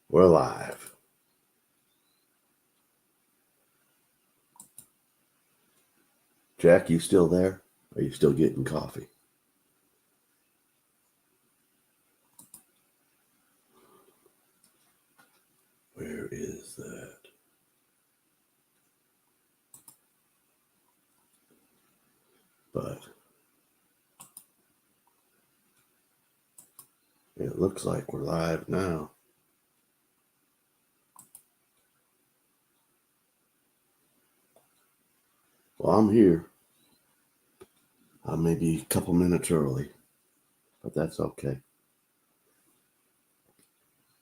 We're live. Jack, you still there? Are you still getting coffee? Where is that? But it looks like we're live now. Well, I'm here. I'm maybe a couple minutes early, but that's okay.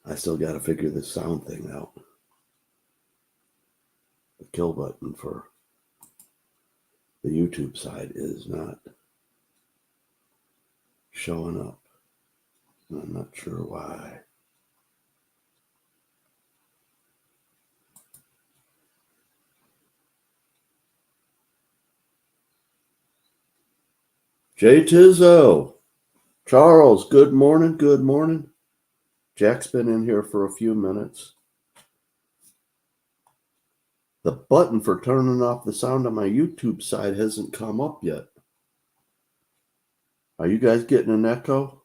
I still got to figure this sound thing out. The kill button for the YouTube side is not showing up. I'm not sure why. Jay Tizzo. Charles, good morning. Good morning. Jack's been in here for a few minutes. The button for turning off the sound on my YouTube side hasn't come up yet. Are you guys getting an echo?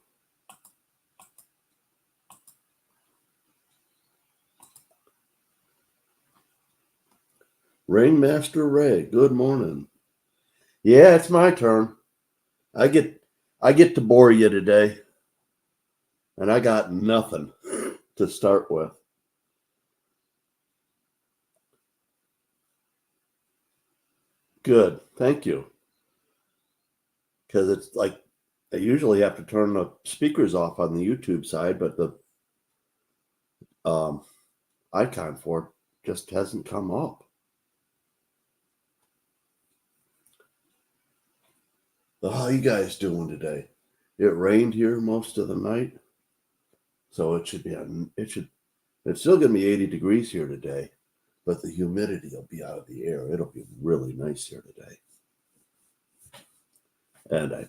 Rainmaster Ray, good morning. Yeah, it's my turn. I get to bore you today. And I got nothing to start with. Good. Thank you. Because it's like I usually have to turn the speakers off on the YouTube side, but the icon for it just hasn't come up. How you guys doing today? It rained here most of the night, so it's still gonna be 80 degrees here today, but the humidity will be out of the air. It'll be really nice here today. And I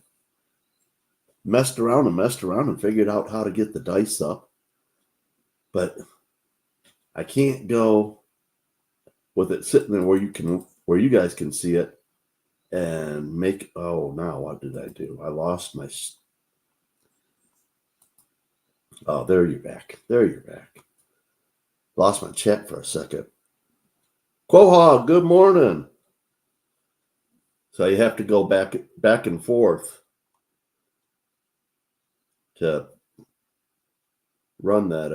messed around and figured out how to get the dice up, but I can't go with it sitting there where you guys can see it and make. Oh, now what did I do? I lost my. Oh, there you're back. Lost my chat for a second. Quahog, good morning. So you have to go back and forth to run that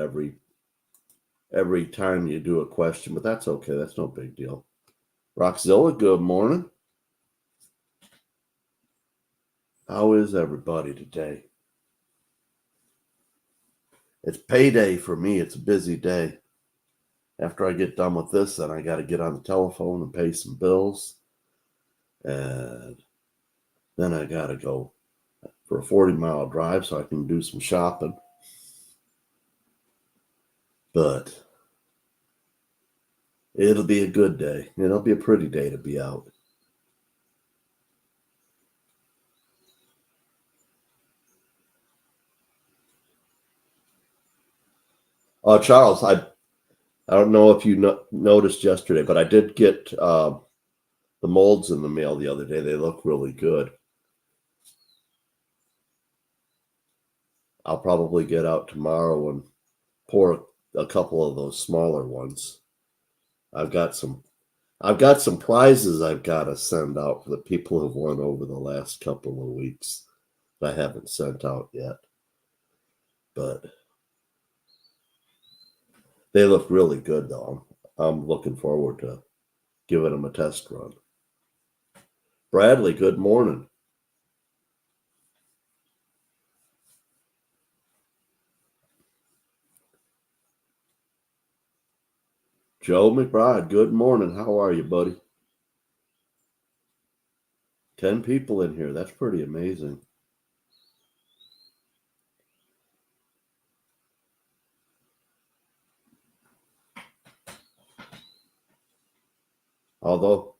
every time you do a question, but that's okay. That's no big deal. Roxzilla, good morning. How is everybody today? It's payday for me. It's a busy day. After I get done with this, then I got to get on the telephone and pay some bills. And then I got to go for a 40-mile drive so I can do some shopping. But it'll be a good day. It'll be a pretty day to be out. Charles, I don't know if you noticed yesterday, but I did get the molds in the mail the other day. They look really good. I'll probably get out tomorrow and pour a couple of those smaller ones. I've got some prizes I've got to send out for the people who've won over the last couple of weeks that I haven't sent out yet. But they look really good, though. I'm looking forward to giving them a test run. Bradley, good morning. Joe McBride, good morning. How are you, buddy? 10 people in here. That's pretty amazing. Although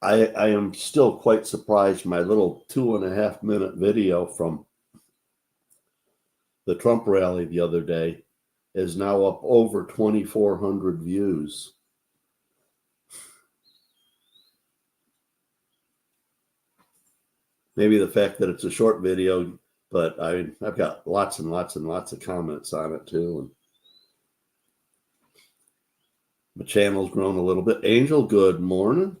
I am still quite surprised. My little 2.5 minute video from the Trump rally the other day is now up over 2,400 views. Maybe the fact that it's a short video, but I've got lots and lots and lots of comments on it too. And my channel's grown a little bit. Angel, good morning.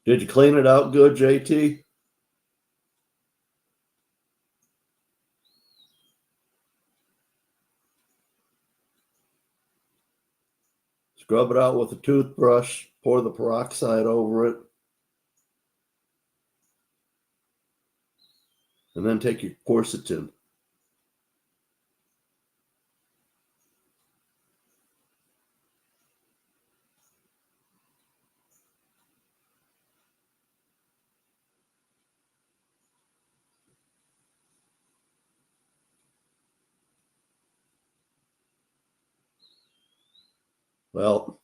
Did you clean it out good, JT? Scrub it out with a toothbrush, pour the peroxide over it, and then take your quercetin. Well,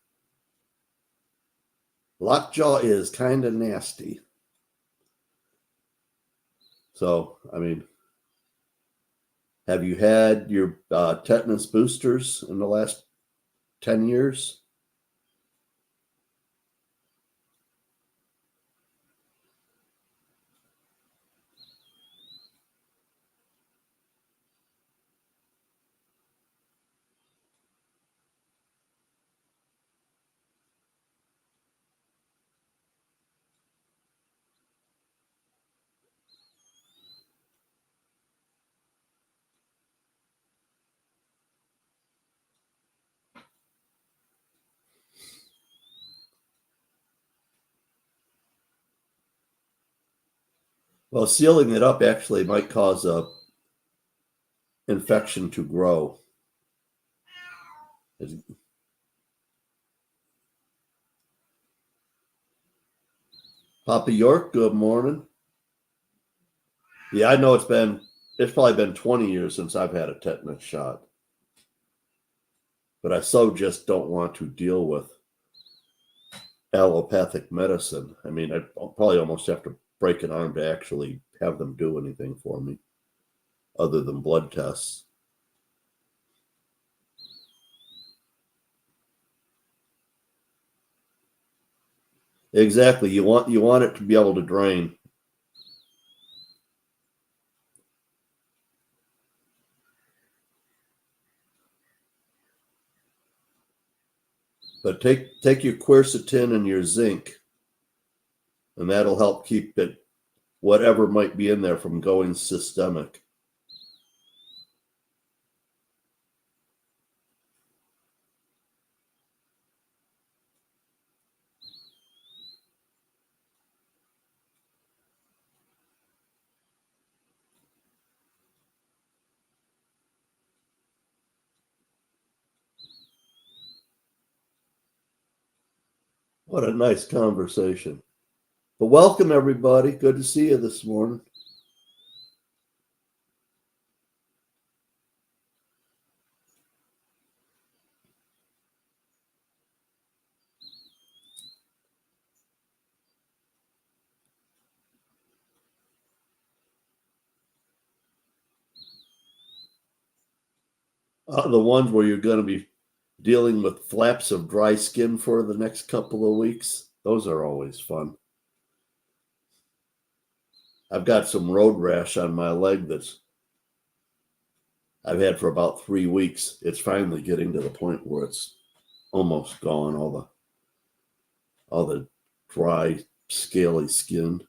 lockjaw is kind of nasty. So, I mean, have you had your tetanus boosters in the last 10 years? Well, sealing it up actually might cause a infection to grow. Papa York, good morning. Yeah, I know it's probably been 20 years since I've had a tetanus shot. But I so just don't want to deal with allopathic medicine. I mean, I'll probably almost have to break an arm to actually have them do anything for me other than blood tests. Exactly. You want it to be able to drain. But take your quercetin and your zinc, and that'll help keep it, whatever might be in there, from going systemic. What a nice conversation. But welcome, everybody. Good to see you this morning. The ones where you're going to be dealing with flaps of dry skin for the next couple of weeks, those are always fun. I've got some road rash on my leg that's I've had for about 3 weeks. It's finally getting to the point where it's almost gone, all the dry, scaly skin.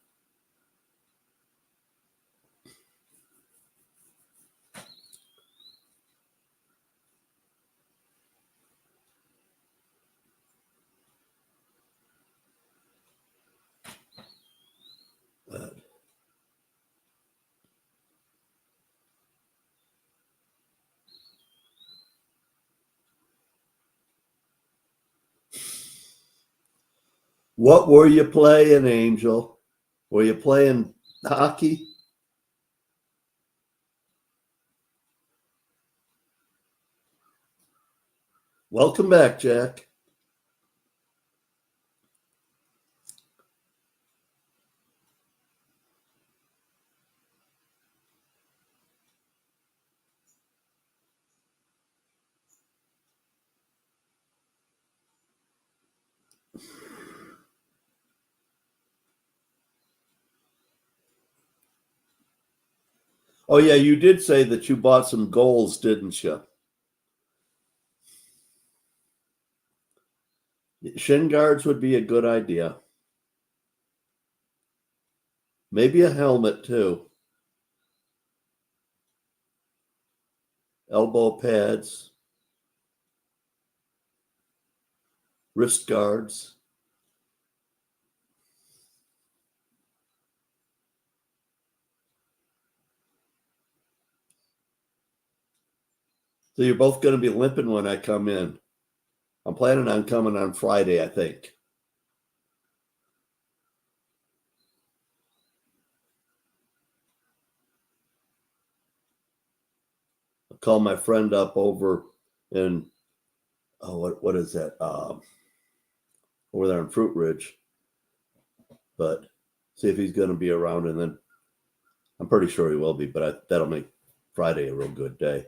What were you playing, Angel? Were you playing hockey? Welcome back, Jack. Oh, yeah, you did say that you bought some goals, didn't you? Shin guards would be a good idea. Maybe a helmet, too. Elbow pads, wrist guards. So you're both going to be limping when I come in. I'm planning on coming on Friday, I think. I'll call my friend up over in, oh, what is that? Over there in Fruit Ridge. But see if he's going to be around, and then I'm pretty sure he will be, but that'll make Friday a real good day.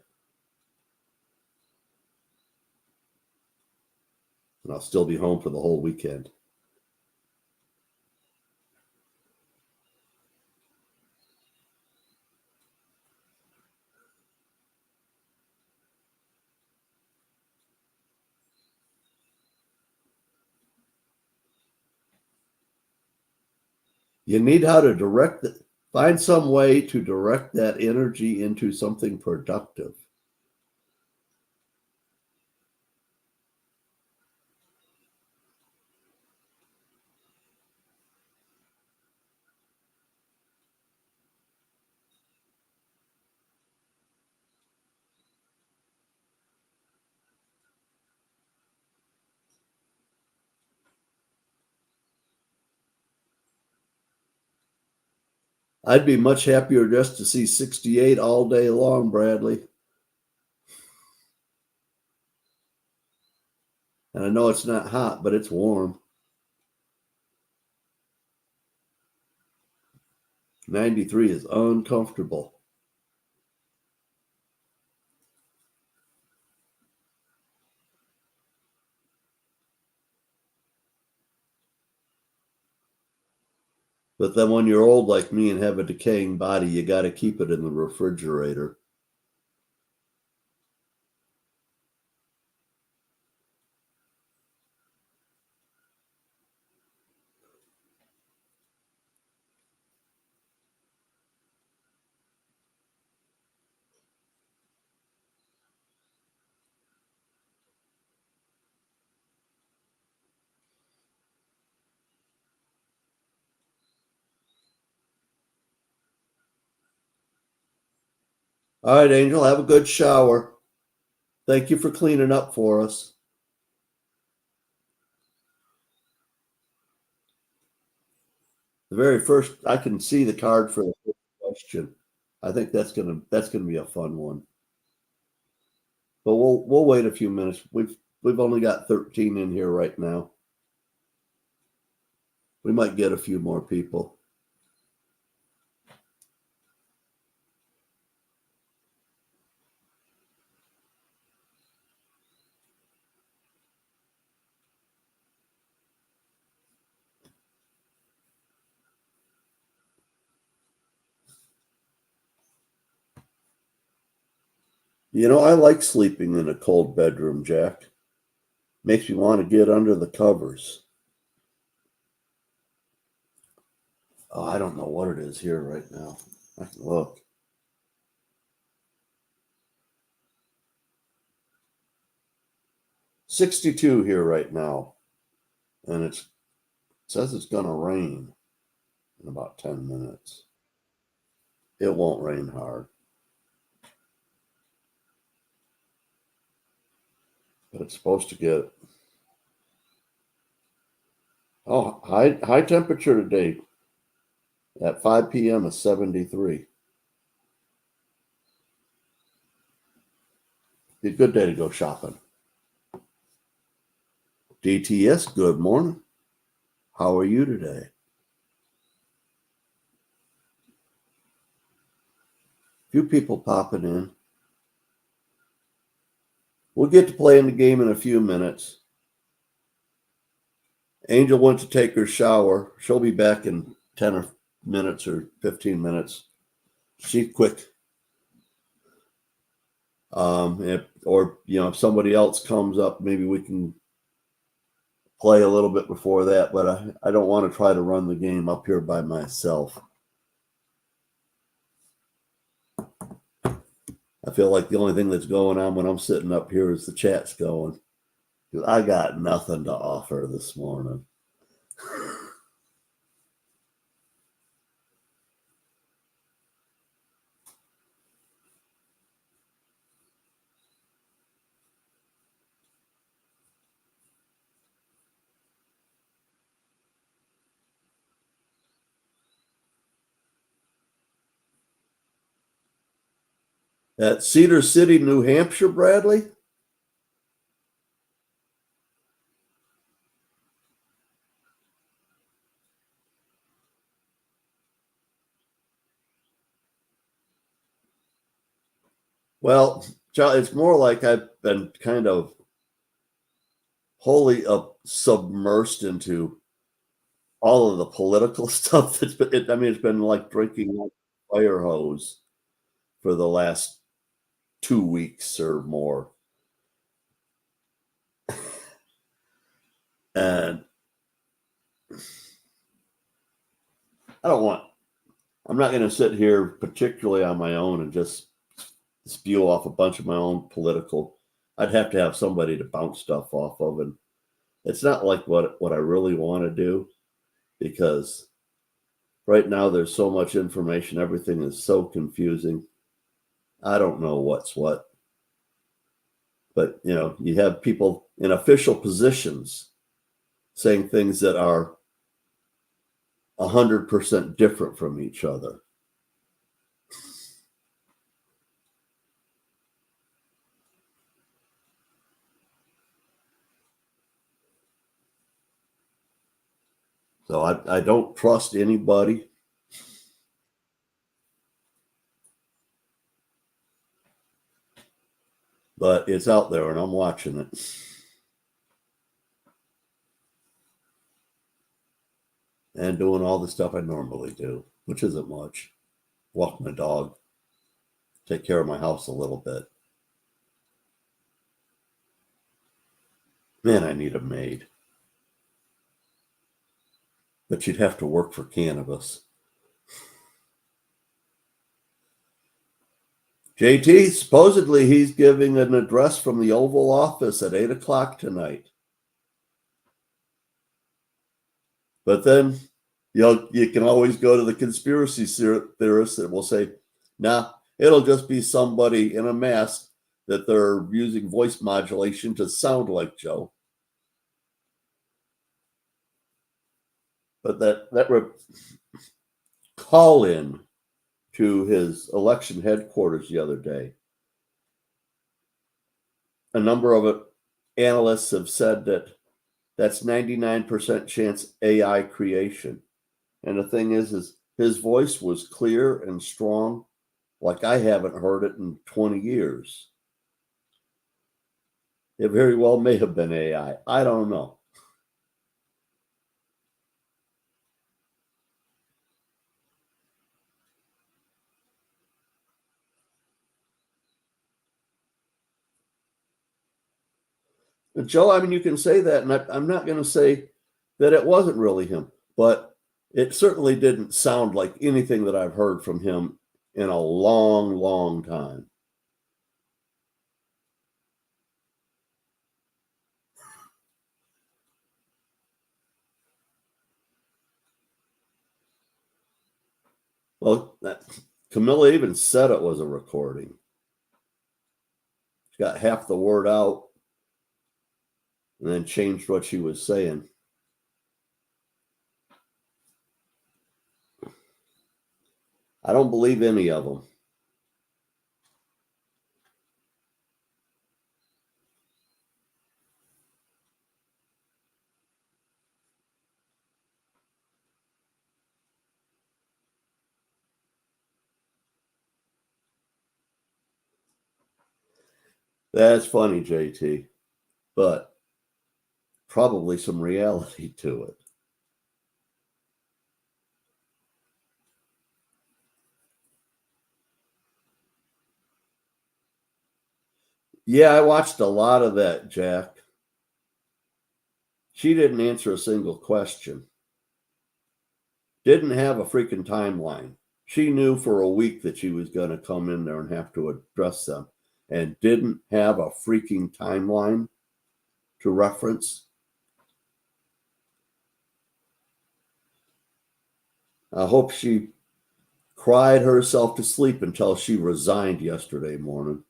And I'll still be home for the whole weekend. You need how to direct it. Find some way to direct that energy into something productive. I'd be much happier just to see 68 all day long, Bradley. And I know it's not hot, but it's warm. 93 is uncomfortable. But then when you're old like me and have a decaying body, you got to keep it in the refrigerator. All right, Angel, have a good shower. Thank you for cleaning up for us. The very first, I can see the card for the first question. I think that's gonna be a fun one. But we'll wait a few minutes. We've only got 13 in here right now. We might get a few more people. You know, I like sleeping in a cold bedroom, Jack. Makes me want to get under the covers. Oh, I don't know what it is here right now. I can look. 62 here right now. And it says it's going to rain in about 10 minutes. It won't rain hard. But it's supposed to get, oh, high temperature today at 5 p.m. is 73. Be a good day to go shopping. DTS, good morning. How are you today? Few people popping in. We'll get to playing the game in a few minutes. Angel went to take her shower. She'll be back in 10 minutes or 15 minutes. She's quick. If somebody else comes up, maybe we can play a little bit before that, but I don't want to try to run the game up here by myself. I feel like the only thing that's going on when I'm sitting up here is the chat's going. I got nothing to offer this morning. At Cedar City, New Hampshire, Bradley? Well, it's more like I've been kind of wholly submersed into all of the political stuff that's been, it's been like drinking like a fire hose for the last 2 weeks or more. And I'm not going to sit here particularly on my own and just spew off a bunch of my own political. I'd have to have somebody to bounce stuff off of. And it's not like what I really want to do, because right now there's so much information. Everything is so confusing. I don't know what's what. But, you have people in official positions saying things that are 100% different from each other. So I don't trust anybody. But it's out there and I'm watching it. And doing all the stuff I normally do, which isn't much. Walk my dog, take care of my house a little bit. Man, I need a maid. But she'd have to work for cannabis. JT, supposedly he's giving an address from the Oval Office at 8 o'clock tonight. But then, you can always go to the conspiracy theorists that will say, nah, it'll just be somebody in a mask that they're using voice modulation to sound like Joe. But that call in to his election headquarters the other day, a number of analysts have said that that's 99% chance AI creation. And the thing is his voice was clear and strong, like I haven't heard it in 20 years. It very well may have been AI. I don't know. But Joe, you can say that, and I'm not going to say that it wasn't really him, but it certainly didn't sound like anything that I've heard from him in a long, long time. Well, Camilla even said it was a recording. She got half the word out and then changed what she was saying. I don't believe any of them. That's funny, JT, but probably some reality to it. Yeah, I watched a lot of that, Jack. She didn't answer a single question. Didn't have a freaking timeline. She knew for a week that she was going to come in there and have to address them and didn't have a freaking timeline to reference. I hope she cried herself to sleep until she resigned yesterday morning.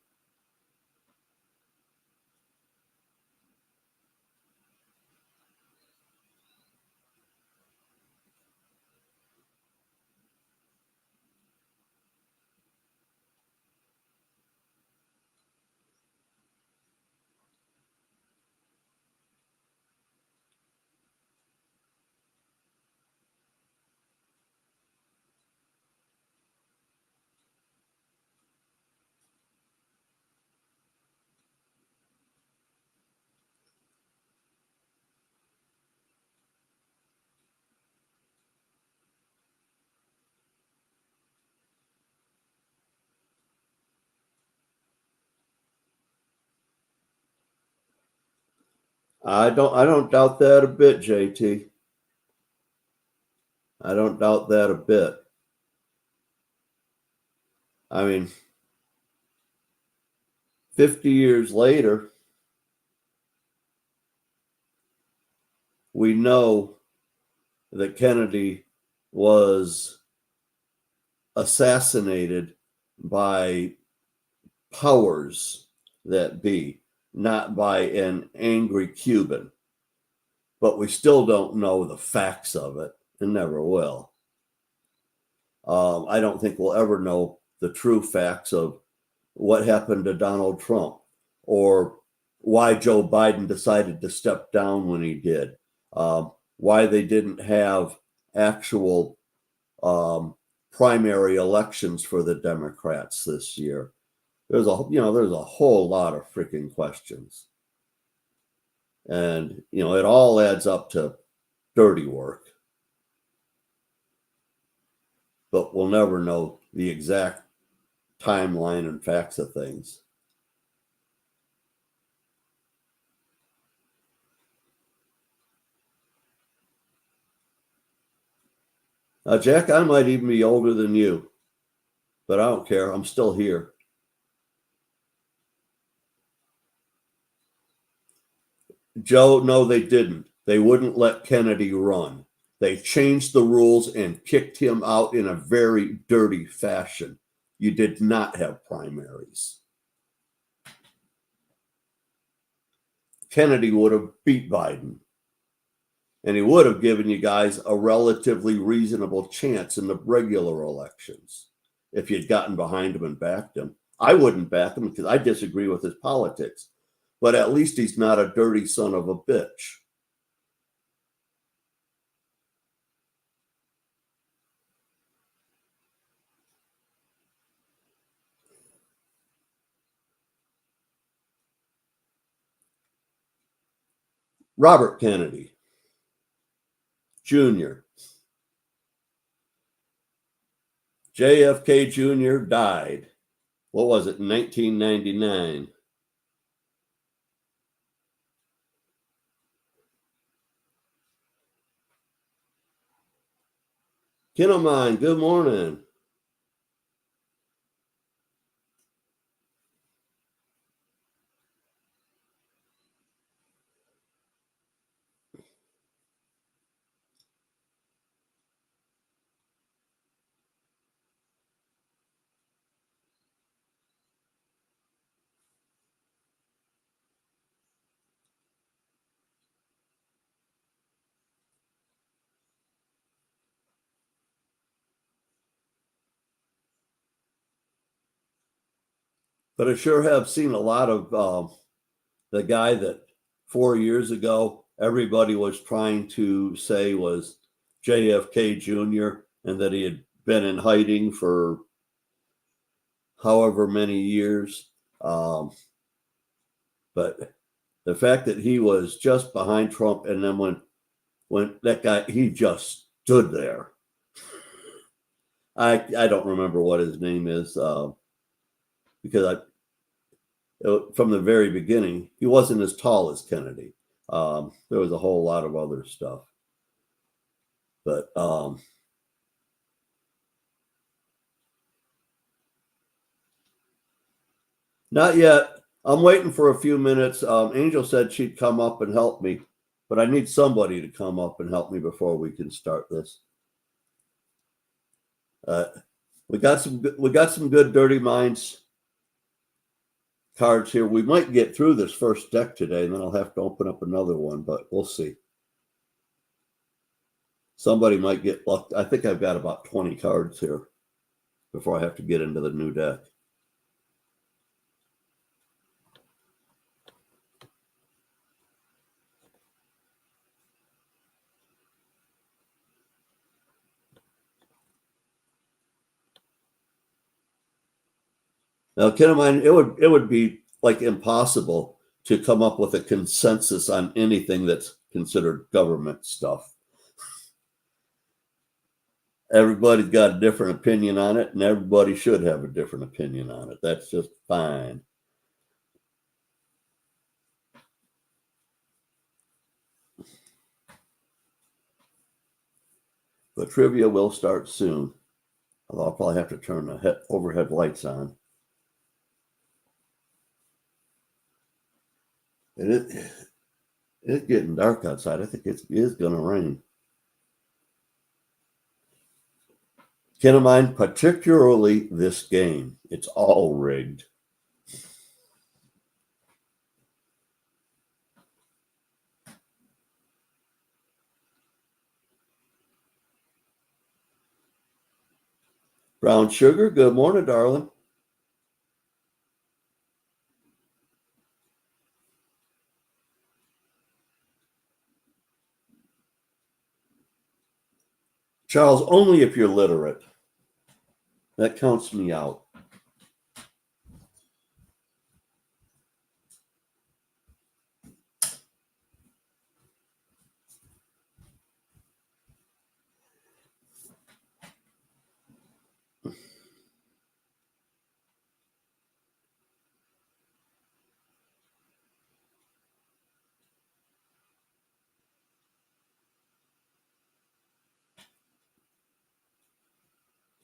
I don't doubt that a bit, JT. I don't doubt that a bit. I mean, 50 years later, we know that Kennedy was assassinated by powers that be, not by an angry Cuban. But we still don't know the facts of it and never will. I don't think we'll ever know the true facts of what happened to Donald Trump or why Joe Biden decided to step down when he did, why they didn't have actual primary elections for the Democrats this year. There's a whole lot of freaking questions, and it all adds up to dirty work. But we'll never know the exact timeline and facts of things. Jack, I might even be older than you, but I don't care. I'm still here. Joe, no, they didn't. They wouldn't let Kennedy run. They changed the rules and kicked him out in a very dirty fashion. You did not have primaries. Kennedy would have beat Biden. And he would have given you guys a relatively reasonable chance in the regular elections if you'd gotten behind him and backed him. I wouldn't back him because I disagree with his politics, but at least he's not a dirty son of a bitch. Robert Kennedy Jr. JFK Jr. died. What was it, in 1999? Kinnamine, good morning. But I sure have seen a lot of the guy that 4 years ago everybody was trying to say was JFK Jr. and that he had been in hiding for however many years. But the fact that he was just behind Trump, and then when that guy, he just stood there. I don't remember what his name is because from the very beginning, he wasn't as tall as Kennedy. There was a whole lot of other stuff. But not yet. I'm waiting for a few minutes. Angel said she'd come up and help me, but I need somebody to come up and help me before we can start this. We got some good Dirty Minds cards here. We might get through this first deck today, and then I'll have to open up another one, but we'll see. Somebody might get lucky. I think I've got about 20 cards here before I have to get into the new deck. Now, keep in mind, it would be like impossible to come up with a consensus on anything that's considered government stuff. Everybody's got a different opinion on it, and everybody should have a different opinion on it. That's just fine. But trivia will start soon. Although I'll probably have to turn the overhead lights on. It's getting dark outside. I think it is going to rain. Keep in mind, particularly this game, it's all rigged. Brown Sugar, good morning, darling. Charles, only if you're literate. That counts me out.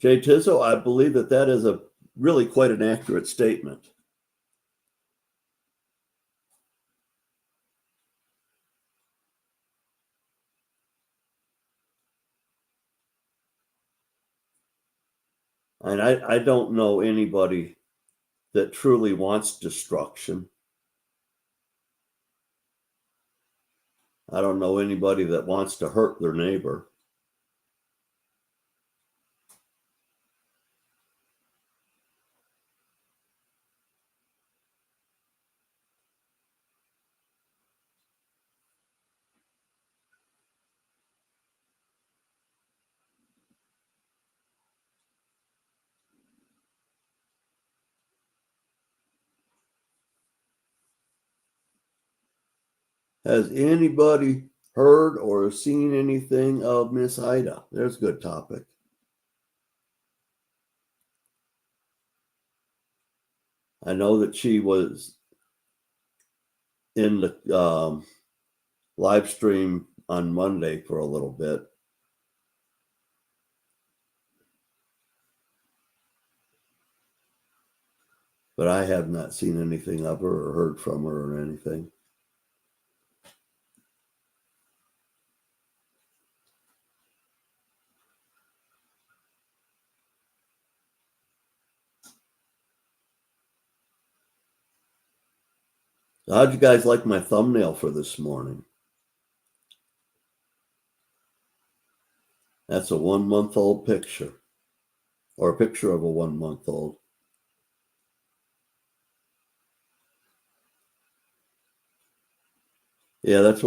Jay Tizzo, I believe that is a really quite an accurate statement. And I don't know anybody that truly wants destruction. I don't know anybody that wants to hurt their neighbor. Has anybody heard or seen anything of Miss Ida? There's a good topic. I know that she was in the live stream on Monday for a little bit. But I have not seen anything of her or heard from her or anything. How'd you guys like my thumbnail for this morning? That's a 1-month-old picture, or a picture of a 1-month-old. Yeah, that's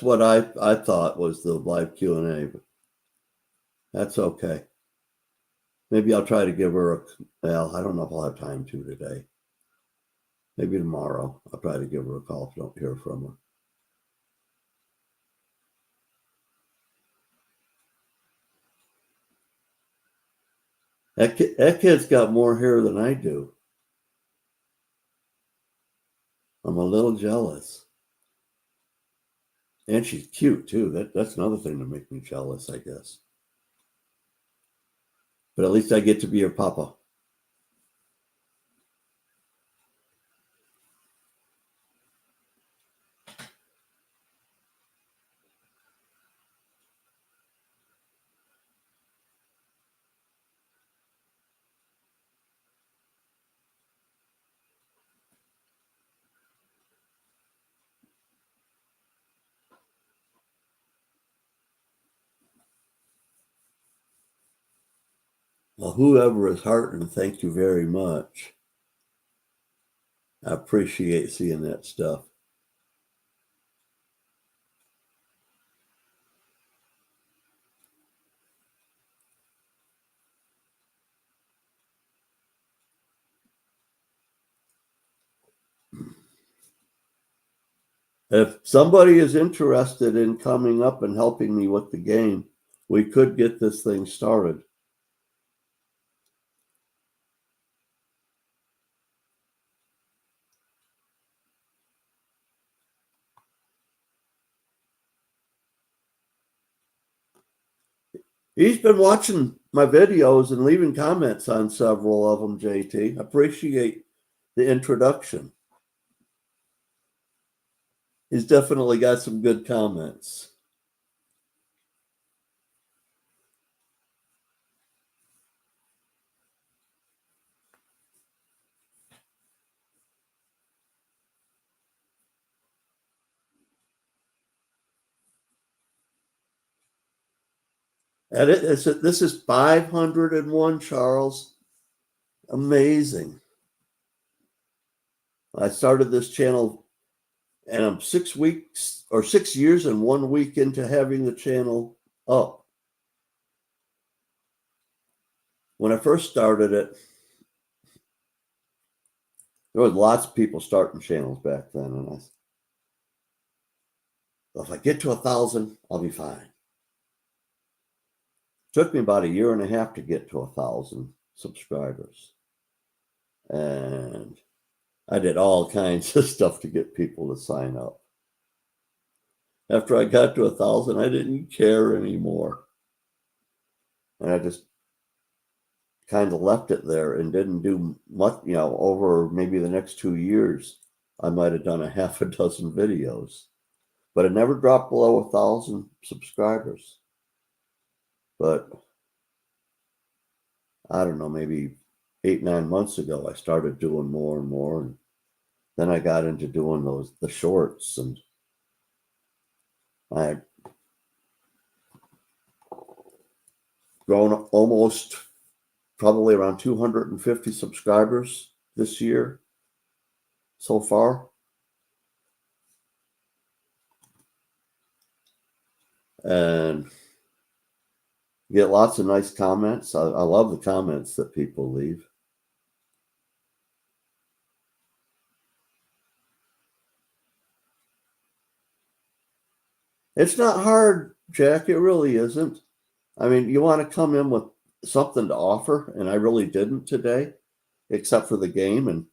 what I thought was the live Q&A, but that's okay. Maybe I'll try to give her well, I don't know if I'll have time to today. Maybe tomorrow. I'll try to give her a call if I don't hear from her. That kid's got more hair than I do. I'm a little jealous. And she's cute too. That's another thing to make me jealous, I guess. But at least I get to be her papa. Well, whoever is Harton, thank you very much. I appreciate seeing that stuff. If somebody is interested in coming up and helping me with the game, we could get this thing started. He's been watching my videos and leaving comments on several of them, JT. Appreciate the introduction. He's definitely got some good comments. And this is 501, Charles. Amazing. I started this channel and I'm 6 weeks or 6 years and 1 week into having the channel up. When I first started it, there was lots of people starting channels back then. And I thought, if I get to 1,000, I'll be fine. It took me about 1.5 years to get to 1,000 subscribers. And I did all kinds of stuff to get people to sign up. After I got to 1,000, I didn't care anymore. And I just kind of left it there and didn't do much, over maybe the next 2 years, I might have done 6 videos, but it never dropped below 1,000 subscribers. But I don't know, maybe 8-9 months ago, I started doing more and more. And then I got into doing the shorts, and I grown almost probably around 250 subscribers this year so far. And get lots of nice comments. I love the comments that people leave. It's not hard, Jack. It really isn't. I mean, you want to come in with something to offer, and I really didn't today, except for the game. And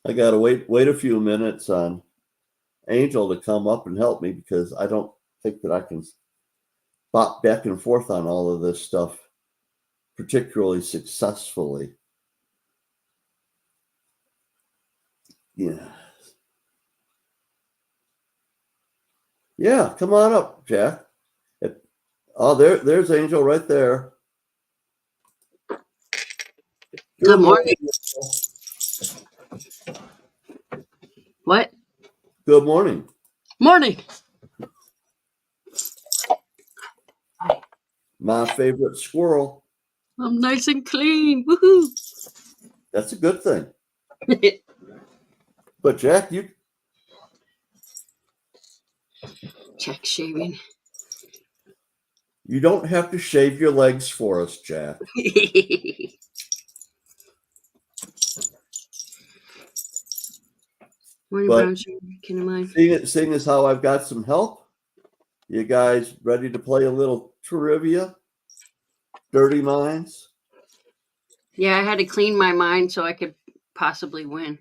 I got to wait a few minutes on Angel to come up and help me, because I don't think that I can bop back and forth on all of this stuff particularly successfully. Yeah. Yeah, come on up, Jack. Oh, there's Angel right there. Good morning. What? Good morning. Morning. My favorite squirrel. I'm nice and clean. Woohoo. That's a good thing. But Jack, Check shaving. You don't have to shave your legs for us, Jack. Morning, But brown sugar. Can I mind? seeing as how I've got some help, you guys ready to play a little trivia? Dirty Minds? Yeah, I had to clean my mind so I could possibly win.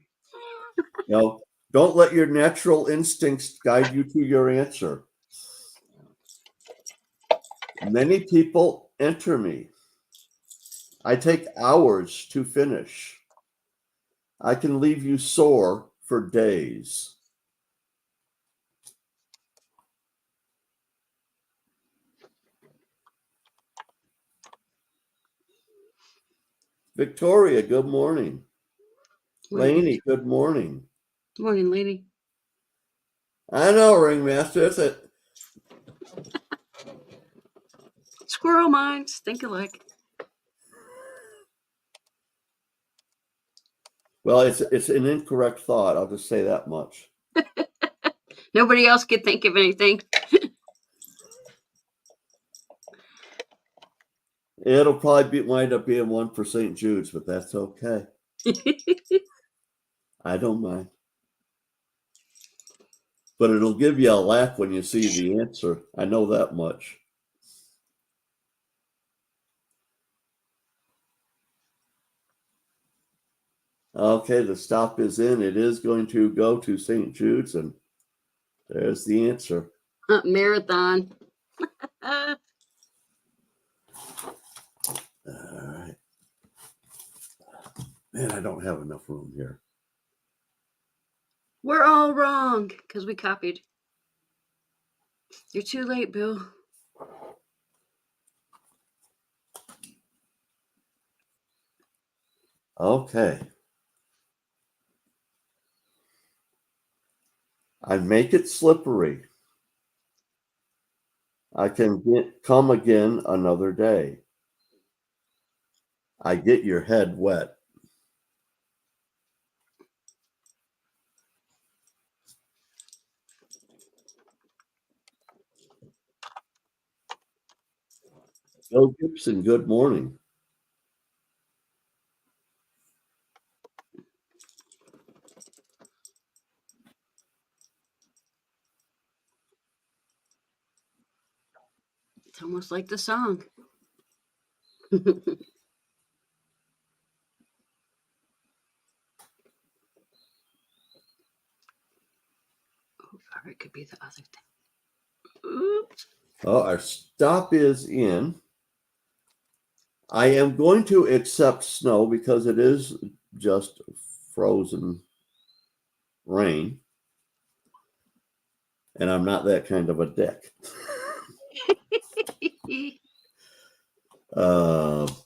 Don't let your natural instincts guide you to your answer. Many people enter me. I take hours to finish. I can leave you sore for days. Victoria, good morning. Lainey, good morning. Morning, lady. I know, Ringmaster. It's a Squirrel minds think alike. well, it's an incorrect thought. I'll just say that much. Nobody else could think of anything. It'll probably wind up being one for St. Jude's, but that's okay. I don't mind. But it'll give you a laugh when you see the answer. I know that much. Okay, the stop is in. It is going to go to St. Jude's, and there's the answer. Marathon. All right. Man, I don't have enough room here. We're all wrong because we copied. You're too late, Bill. Okay. I make it slippery. I can come again another day. I get your head wet. Bill Gibson, good morning. It's almost like the song. Or it could be the other thing. Oops. Oh, our stop is in. I am going to accept snow because it is just frozen rain. And I'm not that kind of a dick.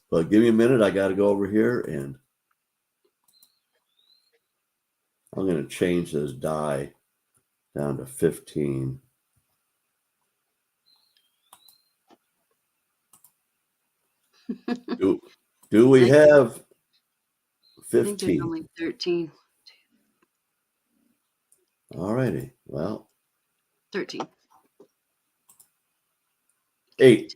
But give me a minute. I got to go over here and I'm going to change this die down to 15. Do we have I think there's 15? only 13. All righty. Well, 13. 8.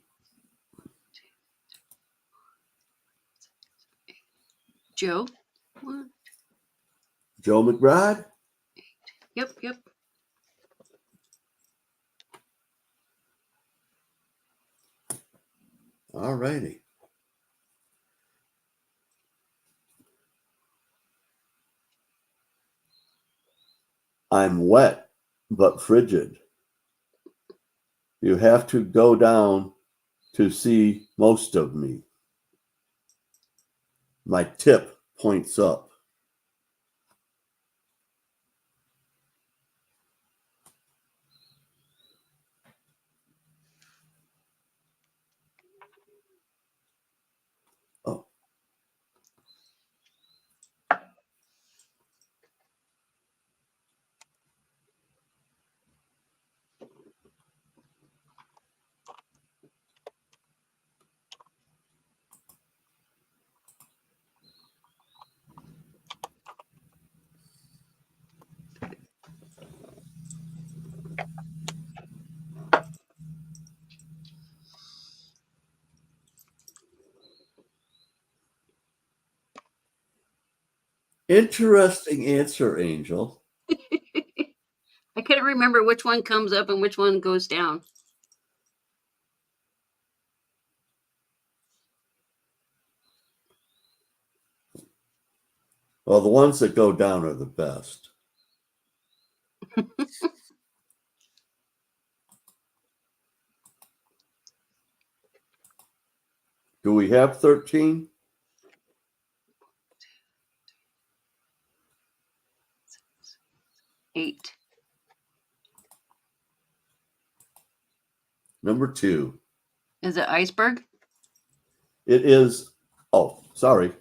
Joe? What? Joe McBride? Yep. All righty. I'm wet, but frigid. You have to go down to see most of me. My tip points up. Oh. Interesting answer, Angel. can't remember which one comes up and which one goes down. Well, the ones that go down are the best. Do we have 13? Eight. Number 2. Is it iceberg? It is. Oh, sorry.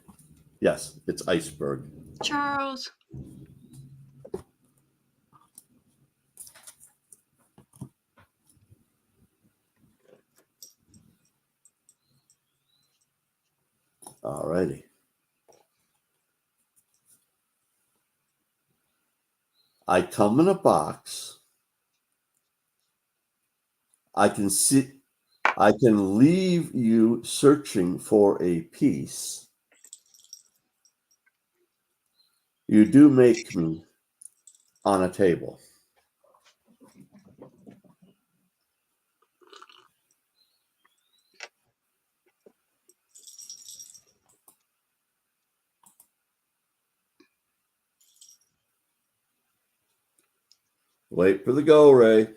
Yes, it's iceberg. Charles. All righty. I come in a box. I can leave you searching for a piece. You do make me on a table. Wait for the go, Ray.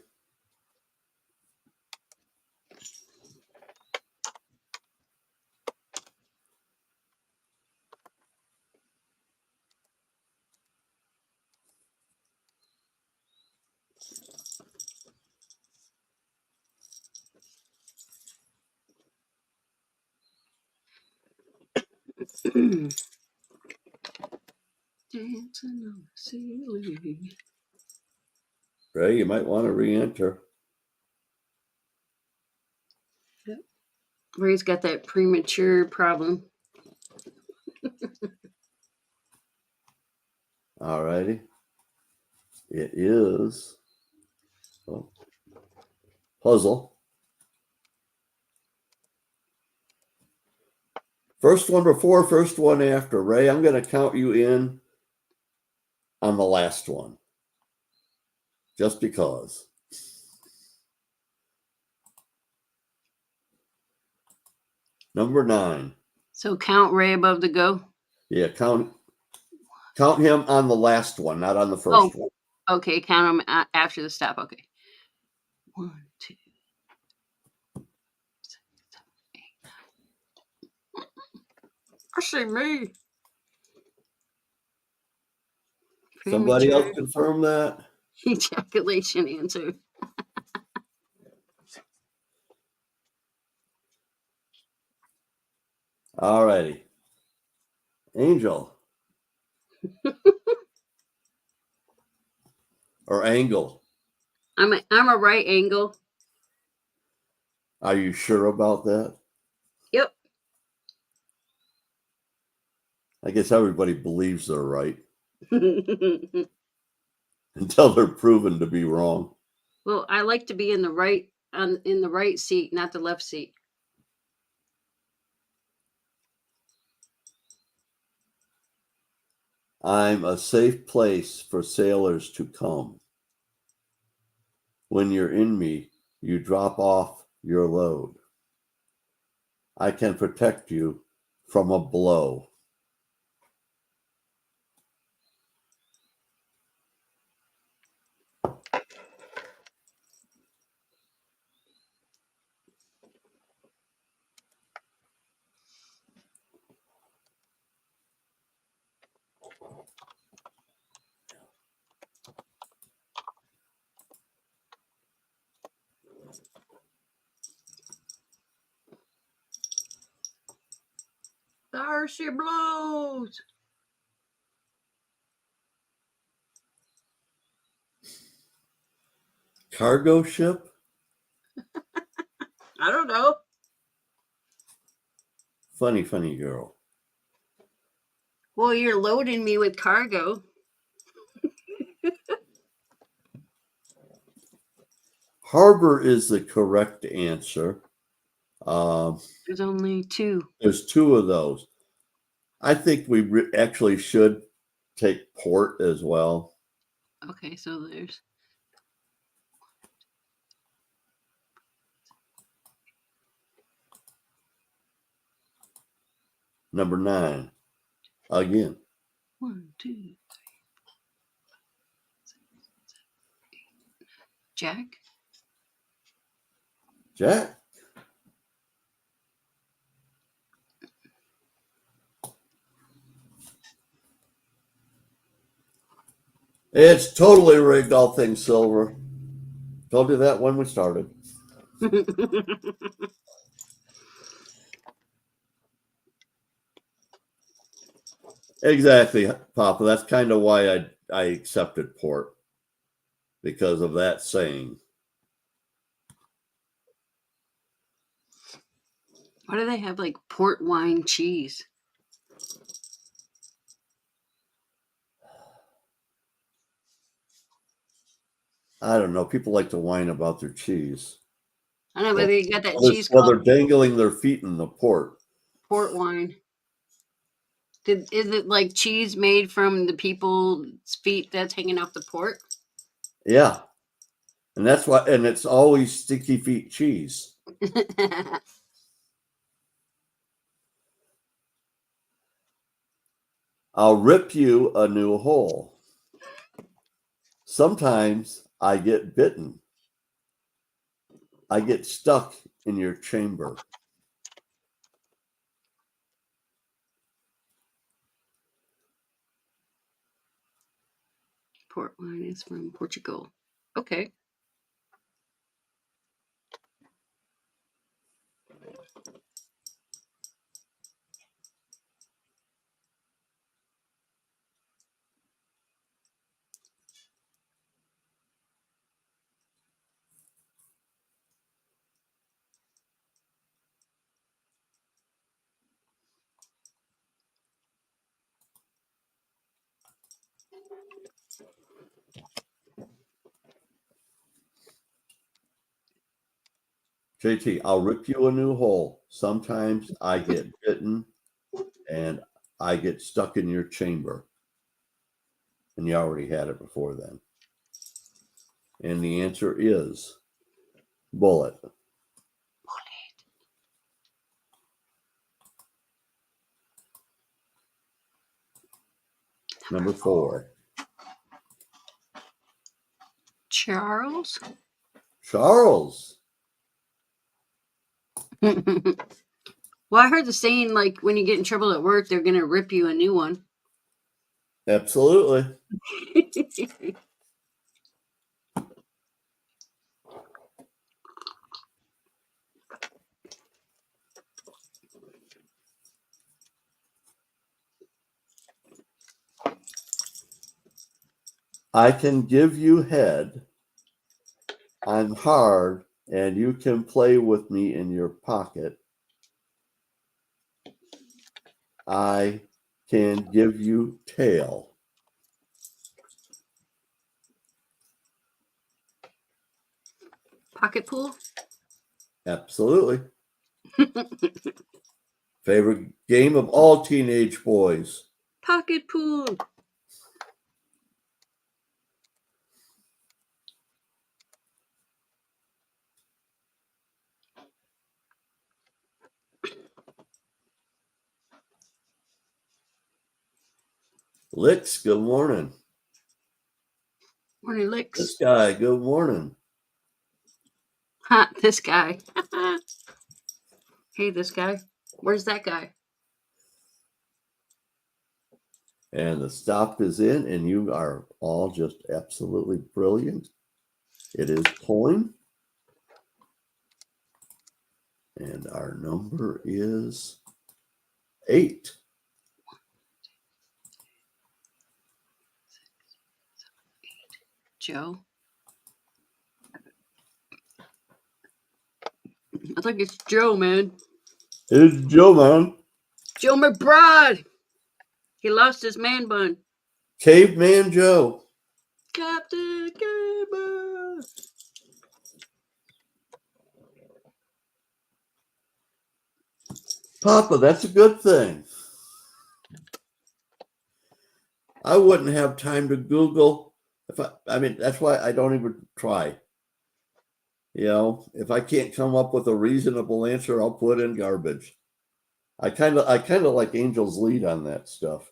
Dancing on the ceiling. Ray, you might want to re-enter. Yep. Ray's got that premature problem. All righty. It is puzzle. First one before, first one after. Ray, I'm going to count you in on the last one. Just because. Number 9. So count Ray above the go? Yeah, count him on the last one, not on the first one. Okay, count him after the stop. Okay. 1, 2, 6, 7, 8, 9. I say me. Somebody else confirm that? Ejaculation answer. All righty. Angel. Or angle. I'm a right angle. Are you sure about that? Yep. I guess everybody believes they're right until they're proven to be wrong. Well, I like to be in the right seat, not the left seat. I'm a safe place for sailors to come. When you're in me, you drop off your load. I can protect you from a blow. There she blows. Cargo ship? I don't know. Funny girl. Well, you're loading me with cargo. Harbor is the correct answer. There's only 2. There's 2 of those. I think we actually should take port as well. Okay, so there's Number 9. Again. 1, 2, 3, 4, 5, 6, 7, 8. Jack. Jack. It's totally rigged, all things silver. Told you that when we started. Exactly, Papa. That's kind of why I accepted port, because of that saying. Why do they have like port wine cheese? I don't know. People like to whine about their cheese. I know, but they got that Well, cheese they're called dangling their feet in the port. port wine. Is it like cheese made from the people's feet that's hanging off the port? Yeah. And that's why, and it's always sticky feet cheese. I'll rip you a new hole. Sometimes I get bitten. I get stuck in your chamber. Port wine is from Portugal. Okay. JT, I'll rip you a new hole. Sometimes I get bitten and I get stuck in your chamber. And you already had it before then. And the answer is bullet. Number 4. Charles? Charles. Well, I heard the saying like when you get in trouble at work, they're going to rip you a new one. Absolutely. I can give you head. I'm hard, and you can play with me in your pocket. I can give you tail. Pocket pool? Absolutely. Favorite game of all teenage boys. Pocket pool. Licks, good morning. Morning licks. This guy, good morning. Ha, this guy. Hey, this guy. Where's that guy? And the stop is in, and you are all just absolutely brilliant. It is coin. And our number is 8. Joe. I think it's Joe, man. It's Joe, man. Joe McBride. He lost his man bun. Caveman Joe. Captain Gamer. Papa, that's a good thing. I wouldn't have time to Google. I mean, that's why I don't even try. You know, if I can't come up with a reasonable answer, I'll put in garbage. I kind of like Angel's lead on that stuff.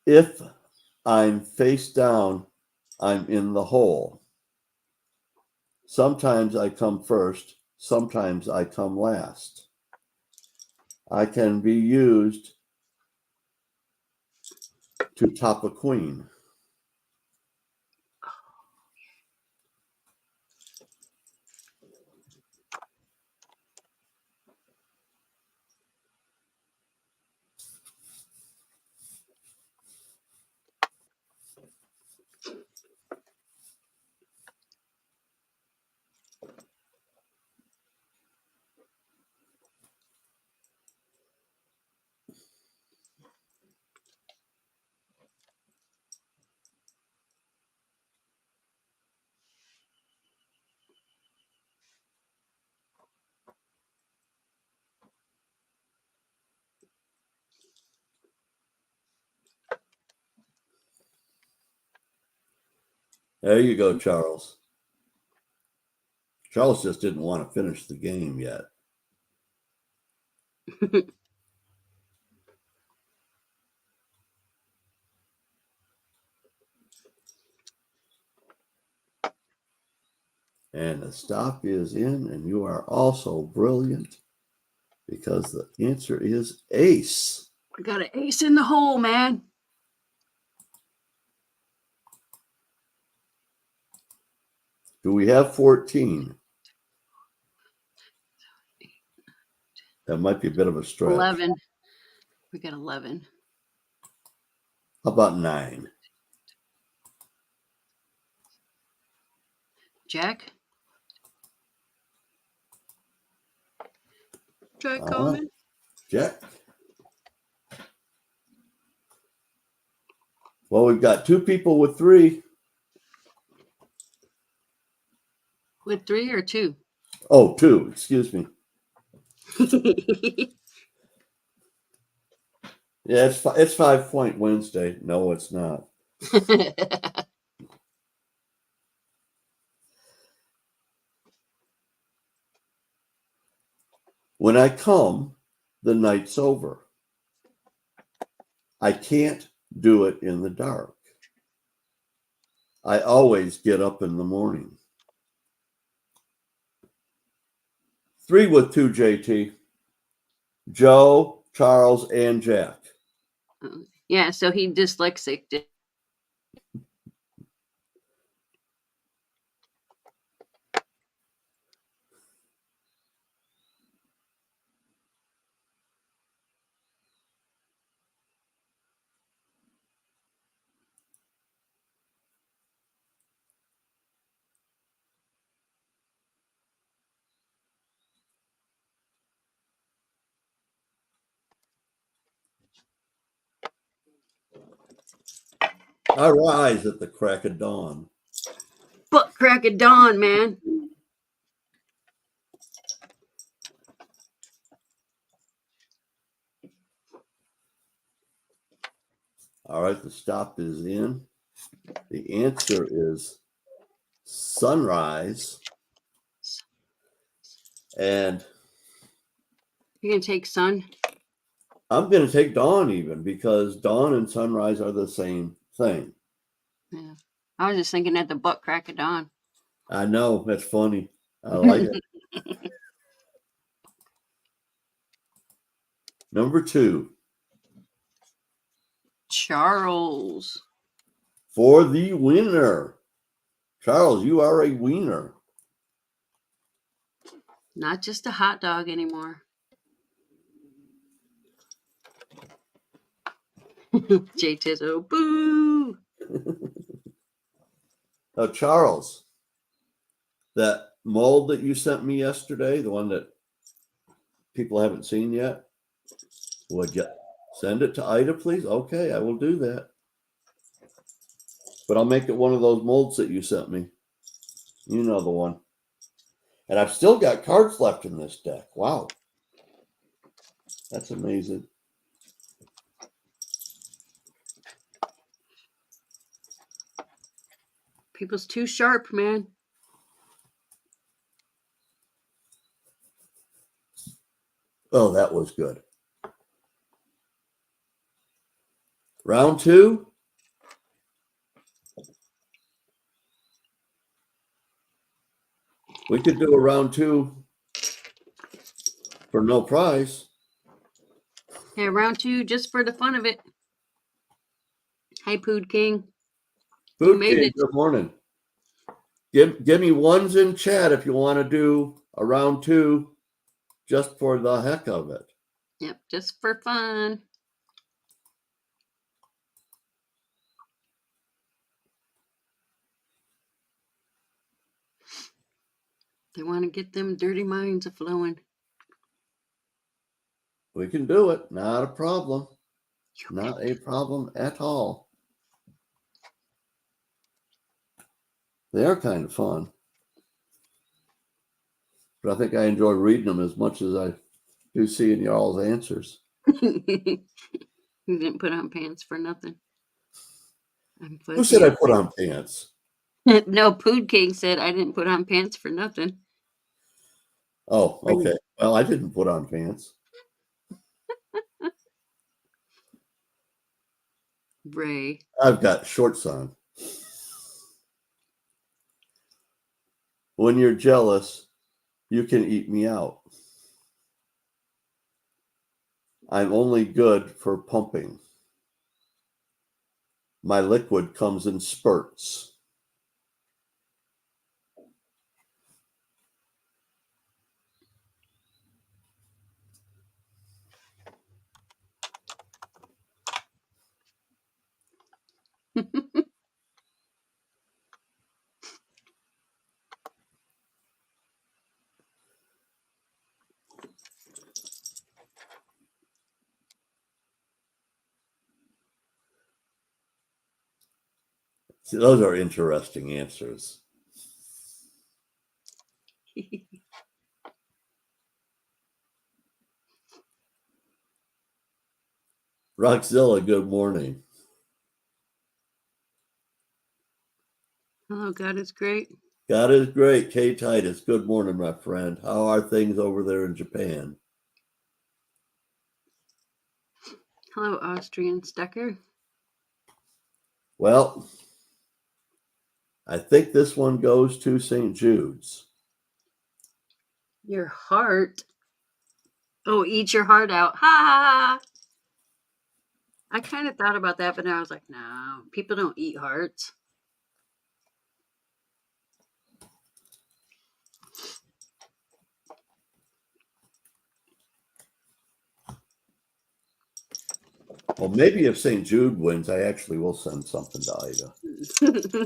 If I'm face down, I'm in the hole. Sometimes I come first, sometimes I come last. I can be used to top a queen. There you go, Charles. Charles just didn't want to finish the game yet. And the stop is in, and you are also brilliant because the answer is ace. We got an ace in the hole, man. Do we have 14? That might be a bit of a stretch. 11. We got 11. How about 9? Jack? Jack coming. Jack. Well, we've got 2 people with 3. With 3 or 2? Oh, 2. Excuse me. Yeah, it's 5 Point Wednesday. No, it's not. When I come, the night's over. I can't do it in the dark. I always get up in the morning. 3 with 2, JT. Joe, Charles, and Jack. Yeah, so he dyslexic. I rise at the crack of dawn. Butt crack of dawn, man. All right, the stop is in. The answer is sunrise. And You're going to take sun? I'm going to take dawn even because dawn and sunrise are the same thing. Yeah. I was just thinking at the butt crack of dawn. I know. That's funny. I like it. Number 2. Charles. For the winner. Charles, you are a wiener. Not just a hot dog anymore. Jay Tizzo, boo! Now, Charles, that mold that you sent me yesterday, the one that people haven't seen yet, would you send it to Ida, please? Okay, I will do that. But I'll make it one of those molds that you sent me. You know the one. And I've still got cards left in this deck. Wow. That's amazing. People's too sharp, man. Oh, that was good. Round two. We could do a round two for no prize. Yeah, round two, just for the fun of it. Hey, Pood King. You Food made King, it. good morning. Give me ones in chat if you want to do a round two just for the heck of it. Yep, just for fun. They want to get them dirty minds a flowing. We can do it. Not a problem. Not a problem at all. They are kind of fun. But I think I enjoy reading them as much as I do seeing y'all's answers. You didn't put on pants for nothing. Who said I put on pants? No, Pood King said I didn't put on pants for nothing. Oh, okay. Well, I didn't put on pants. Ray. I've got shorts on. When you're jealous, you can eat me out. I'm only good for pumping. My liquid comes in spurts. See, those are interesting answers. Roxzilla, good morning. Oh, God is great. God is great. Kay Titus, good morning, my friend. How are things over there in Japan? Hello, Austrian Stecker. Well, I think this one goes to St. Jude's. Your heart. Oh, eat your heart out. Ha ha ha. I kind of thought about that, but then I was like, no, people don't eat hearts. Well, maybe if St. Jude wins, I actually will send something to Ida.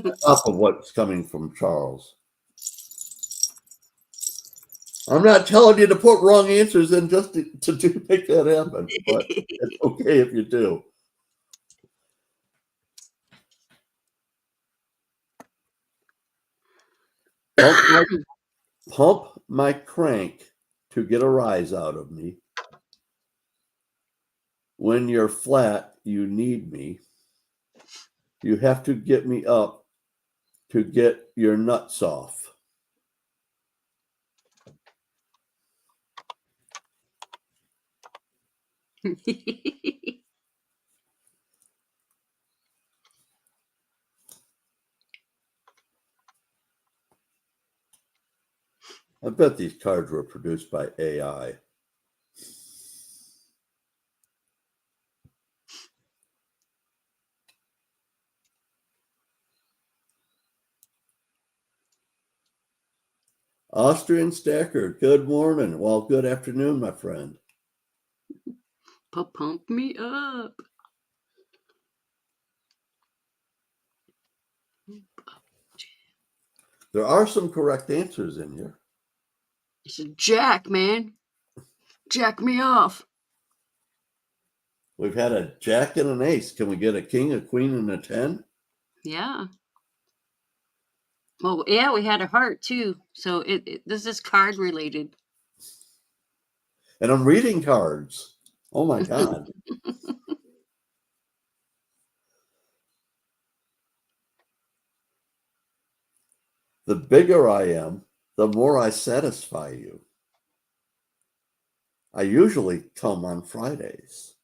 On top of what's coming from Charles. I'm not telling you to put wrong answers in just to make that happen, but it's okay if you do. Pump my crank to get a rise out of me. When you're flat, you need me. You have to get me up to get your nuts off. I bet these cards were produced by AI. Austrian Stacker, good morning. Well, good afternoon, my friend. Pump me up. There are some correct answers in here. It's a jack, man. Jack me off. We've had a jack and an ace. Can we get a king, a queen, and a 10? Yeah. Well, yeah, we had a heart too. So this is card related. And I'm reading cards. Oh my God. The bigger I am, the more I satisfy you. I usually come on Fridays.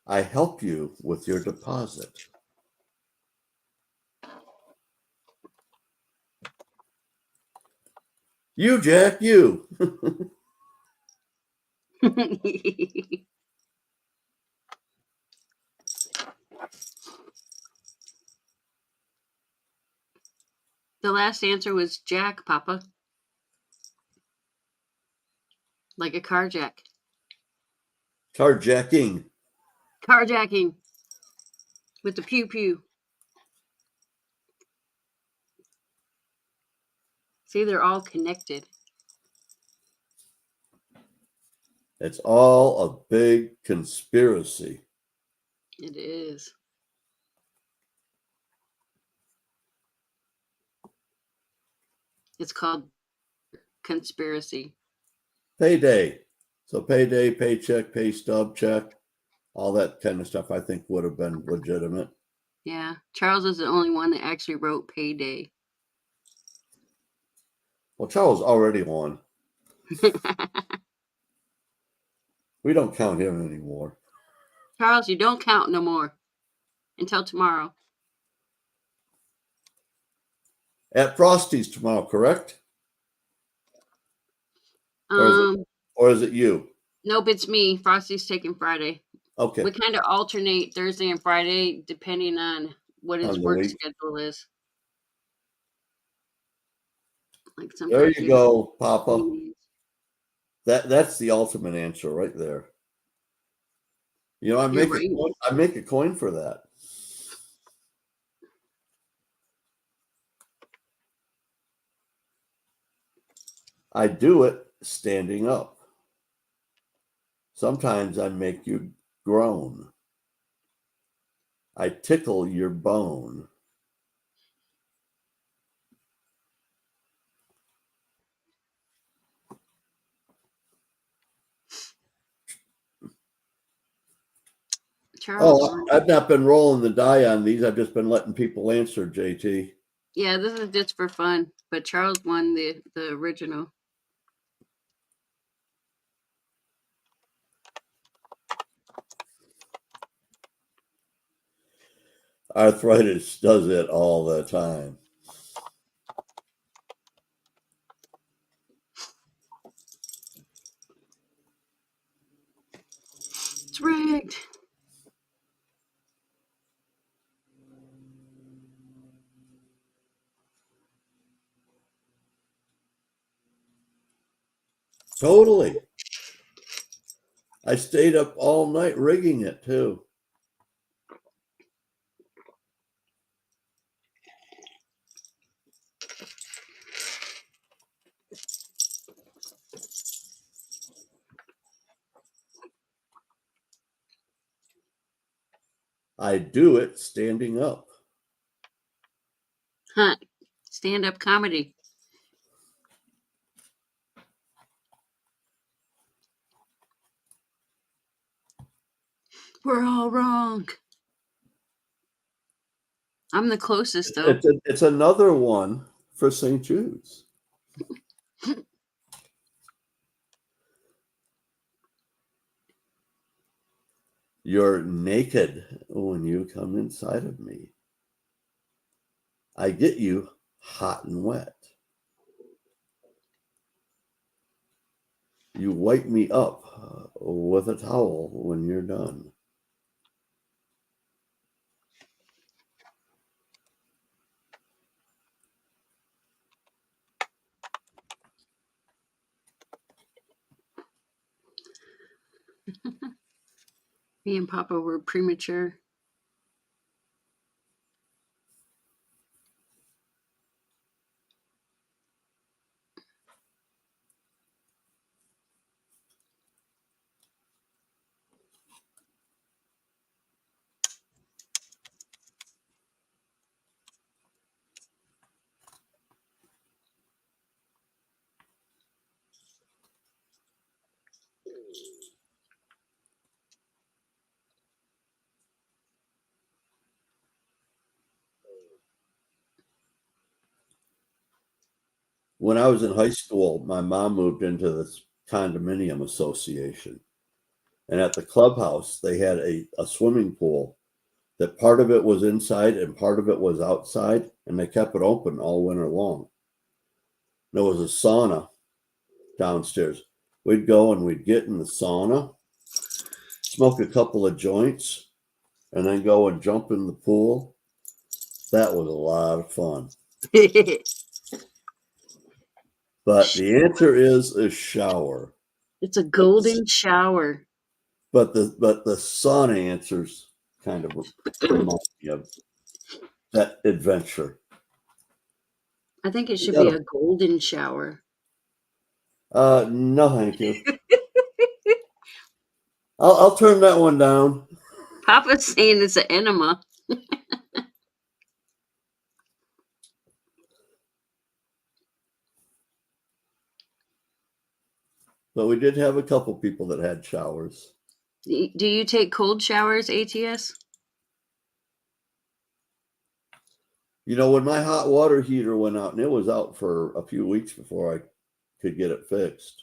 I help you with your deposit. You, Jack, you. The last answer was Jack, Papa. Like a carjack. Carjacking. Carjacking. With the pew pew. See, they're all connected. It's all a big conspiracy. It is. It's called conspiracy. Payday. So payday, paycheck, pay stub, check, all that kind of stuff I think would have been legitimate. Yeah. Charles is the only one that actually wrote payday. Well, Charles already won. We don't count him anymore. Charles, you don't count no more. Until tomorrow. At Frosty's tomorrow, correct? Or is it you? Nope, it's me. Frosty's taking Friday. Okay. We kind of alternate Thursday and Friday depending on what his work schedule is. Like there you go, Papa. That's the ultimate answer right there. You know, I make a coin for that. I do it standing up. Sometimes I make you groan. I tickle your bone. Charles. Oh, I've not been rolling the die on these. I've just been letting people answer, JT. Yeah, this is just for fun. But Charles won the original. Arthritis does it all the time. It's rigged. Totally. I stayed up all night rigging it too. I do it standing up. Huh. Stand-up comedy. We're all wrong. I'm the closest, though. It's another one for St. Jude's. You're naked when you come inside of me. I get you hot and wet. You wipe me up with a towel when you're done. Me and Papa were premature. when I was in high school, my mom moved into this condominium association. And at the clubhouse, they had a swimming pool that part of it was inside and part of it was outside. And they kept it open all winter long. There was a sauna downstairs. We'd go and we'd get in the sauna, smoke a couple of joints, and then go and jump in the pool. That was a lot of fun. But the answer is a shower. It's a golden shower. But the sauna answers kind of remind me of that adventure. I think it should be a golden shower. No, thank you. I'll turn that one down. Papa's saying it's an enema. But we did have a couple people that had showers. Do you take cold showers, ATS? You know, when my hot water heater went out, and it was out for a few weeks before I could get it fixed,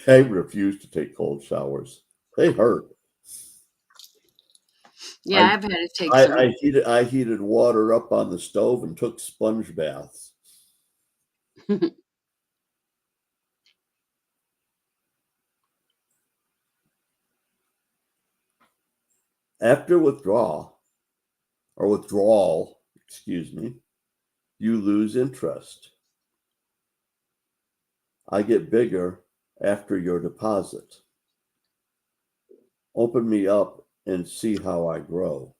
I refused to take cold showers. They hurt. Yeah, I've had to take some. I heated water up on the stove and took sponge baths. After withdrawal, excuse me, you lose interest. I get bigger after your deposit. Open me up and see how I grow.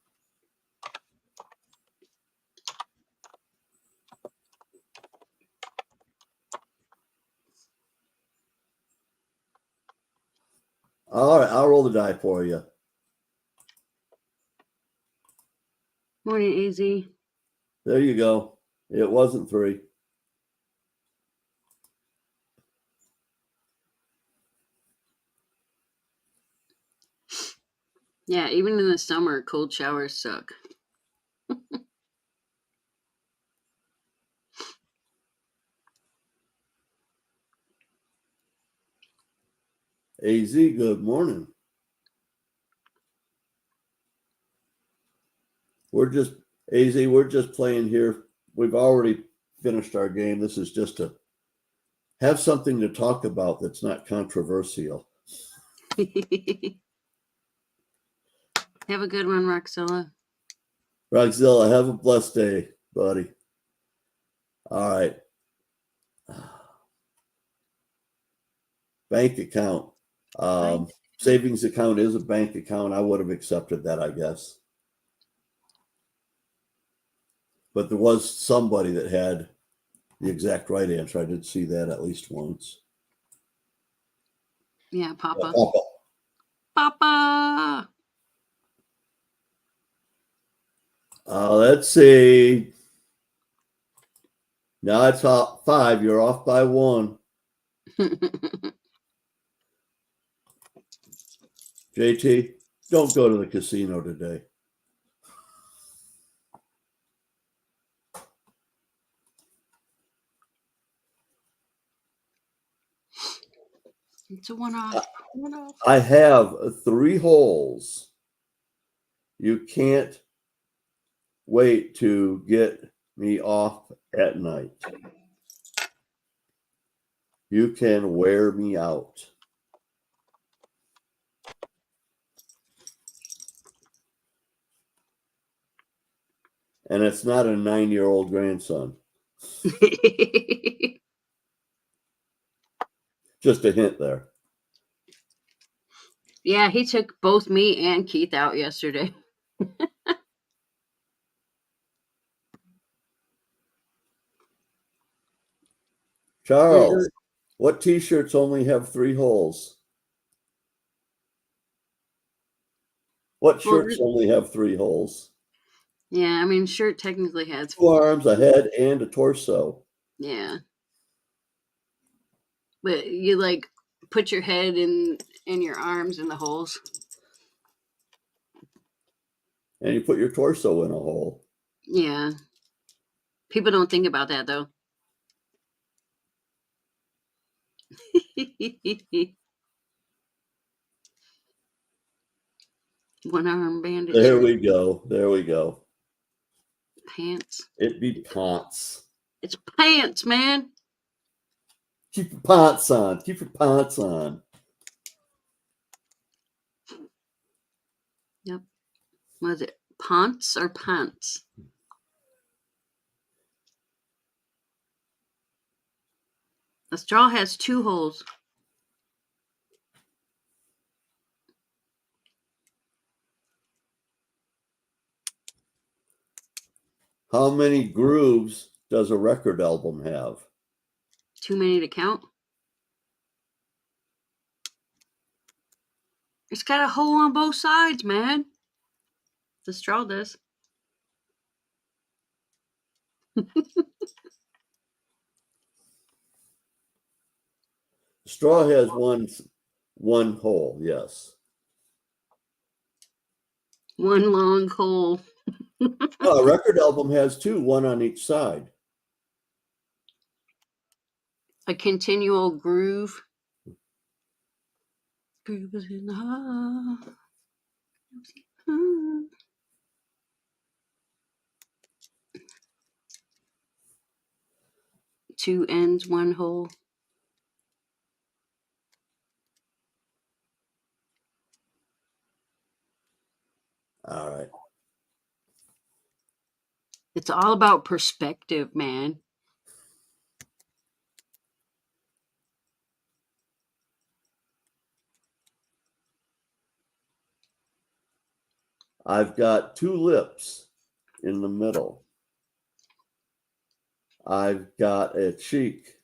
All right, I'll roll the die for you. Morning, AZ. There you go. It wasn't 3. Yeah, even in the summer, cold showers suck. AZ, good morning. We're just playing here. We've already finished our game. This is just to have something to talk about that's not controversial. Have a good one, Roxilla. Roxilla, have a blessed day, buddy. All right. Bank account. Savings account is a bank account. I would have accepted that, I guess. But there was somebody that had the exact right answer. I did see that at least once. Yeah, Papa. Papa. Papa. Let's see. Now it's 5. You're off by 1. JT, don't go to the casino today. It's a one-off. I have 3 holes. You can't wait to get me off at night. You can wear me out. And it's not a 9-year-old grandson. Just a hint there. Yeah, he took both me and Keith out yesterday. Charles, what t-shirts only have 3 holes? What shirts only have 3 holes? Yeah, I mean, shirt technically has 2 arms, a head, and a torso. Yeah. But you like put your head and your arms in the holes. And you put your torso in a hole. Yeah. People don't think about that though. One arm bandage. There we go. There we go. Pants. It be pants. It's pants, man. Keep your pants on. Keep your pants on. Yep. Was it pants or pants? The straw has 2 holes. How many grooves does a record album have? Too many to count. It's got a hole on both sides, man. The straw does. Straw has one hole, yes. One long hole. A record album has 2, one on each side. A continual groove. Groove is in the heart. 2 ends, 1 hole. All right. It's all about perspective, man. I've got 2 lips in the middle. I've got a cheek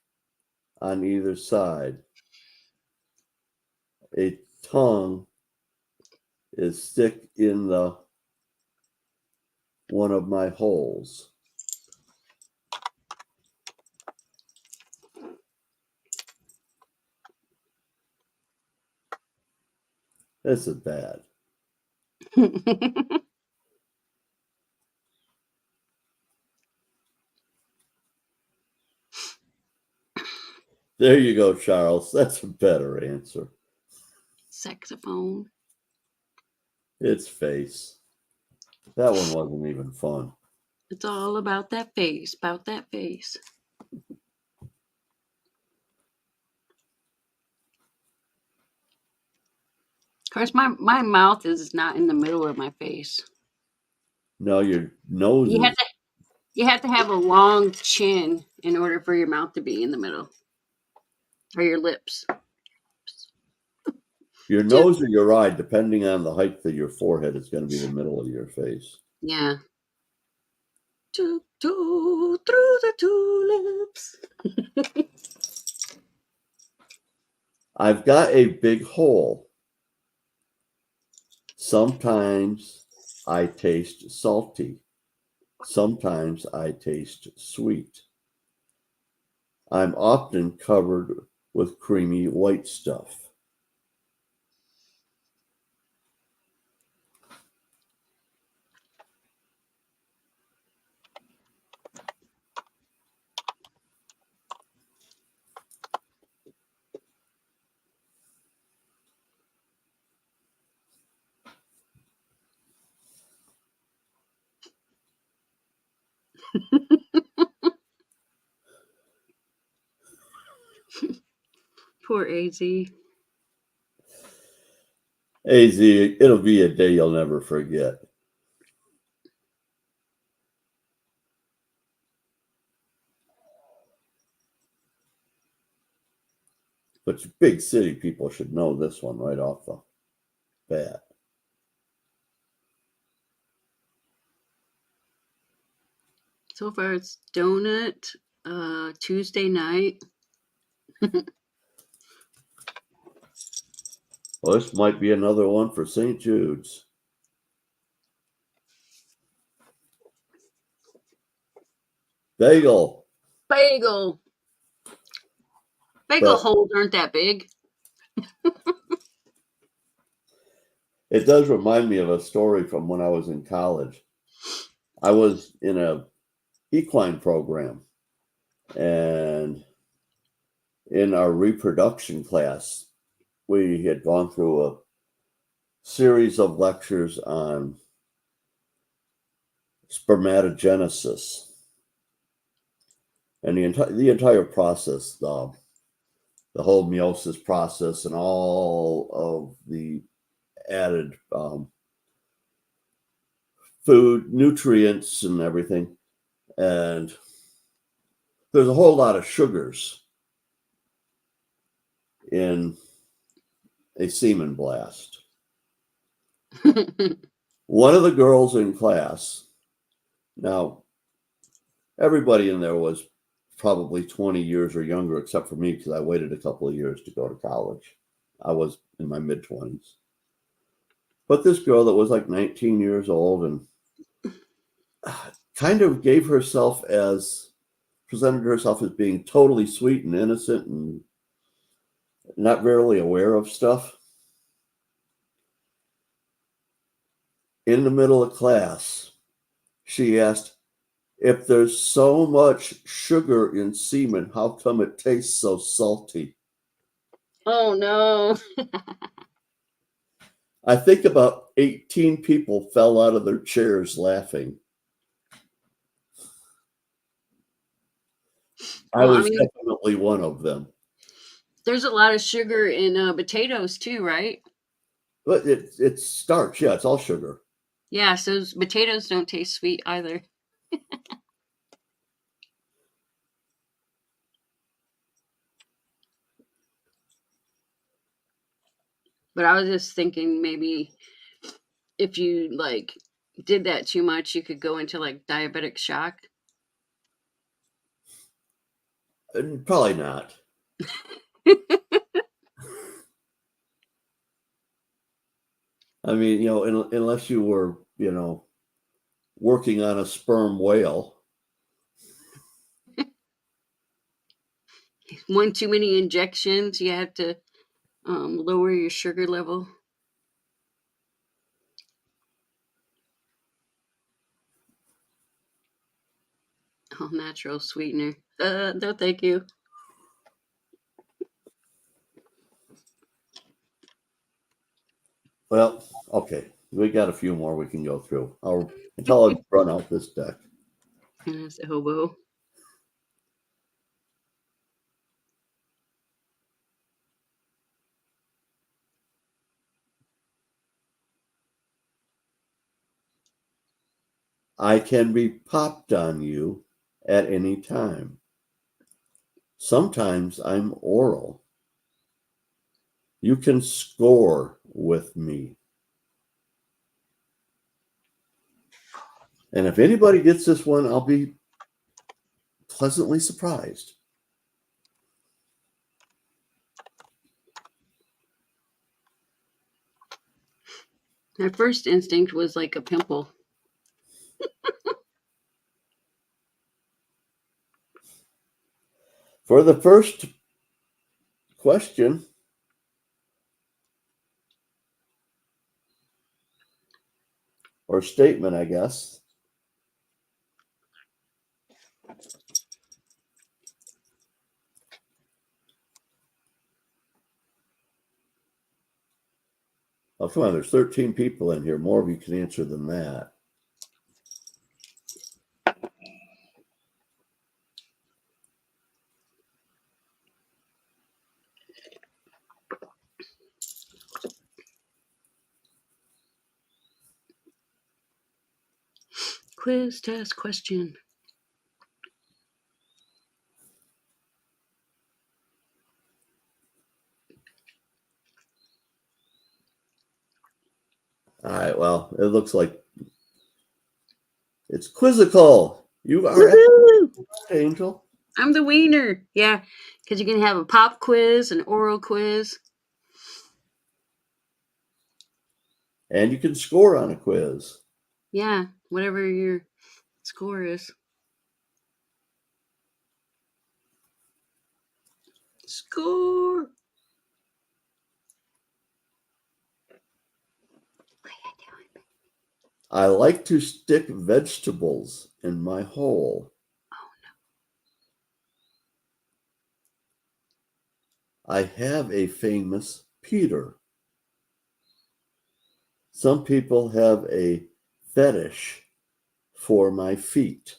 on either side. A tongue is stick in the one of my holes. This is bad. There you go, Charles. That's a better answer. Saxophone. It's face. That one wasn't even fun. It's all about that face, about that face. Of course, my mouth is not in the middle of my face. No, your nose You is. have to have a long chin in order for your mouth to be in the middle. Or your lips. Your nose or your eye, depending on the height of your forehead, is going to be the middle of your face. Yeah. Through the tulips. I've got a big hole. Sometimes I taste salty. Sometimes I taste sweet. I'm often covered with creamy white stuff. Poor AZ. AZ, it'll be a day you'll never forget. But you big city people should know this one right off the bat. So far it's donut, Tuesday night. Well, this might be another one for St. Jude's. Bagel. Bagel. Bagel holes aren't that big. It does remind me of a story from when I was in college. I was in a equine program. And in our reproduction class, we had gone through a series of lectures on spermatogenesis and the entire process, the whole meiosis process, and all of the added food, nutrients, and everything. And there's a whole lot of sugars in a semen blast. One of the girls in class, now everybody in there was probably 20 years or younger, except for me, because I waited a couple of years to go to college. I was in my mid-20s. But this girl that was like 19 years old and kind of presented herself as being totally sweet and innocent and not really aware of stuff. In the middle of class, she asked, if there's so much sugar in semen, how come it tastes so salty? Oh no. I think about 18 people fell out of their chairs laughing. I was definitely one of them. There's a lot of sugar in potatoes too, right? But it's starch. Yeah, it's all sugar. Yeah, so potatoes don't taste sweet either. But I was just thinking maybe if you like did that too much, you could go into like diabetic shock. Probably not. I mean, unless you were, working on a sperm whale. One too many injections, you have to lower your sugar level. Oh, natural sweetener. No, thank you. Well, okay. We got a few more we can go through. Until I run out this deck. That's a hobo. I can be popped on you at any time. Sometimes I'm oral. You can score with me. And if anybody gets this one, I'll be pleasantly surprised. My first instinct was like a pimple. For the first question, or statement, I guess. Oh, come on, there's 13 people in here. More of you can answer than that. Quiz test question. All right, well, it looks like it's quizzical. You are Angel. I'm the wiener. Yeah, because you can have a pop quiz, an oral quiz. And you can score on a quiz. Yeah, whatever your score is. Score. I like to stick vegetables in my hole. I have a famous Peter. Some people have a fetish for my feet.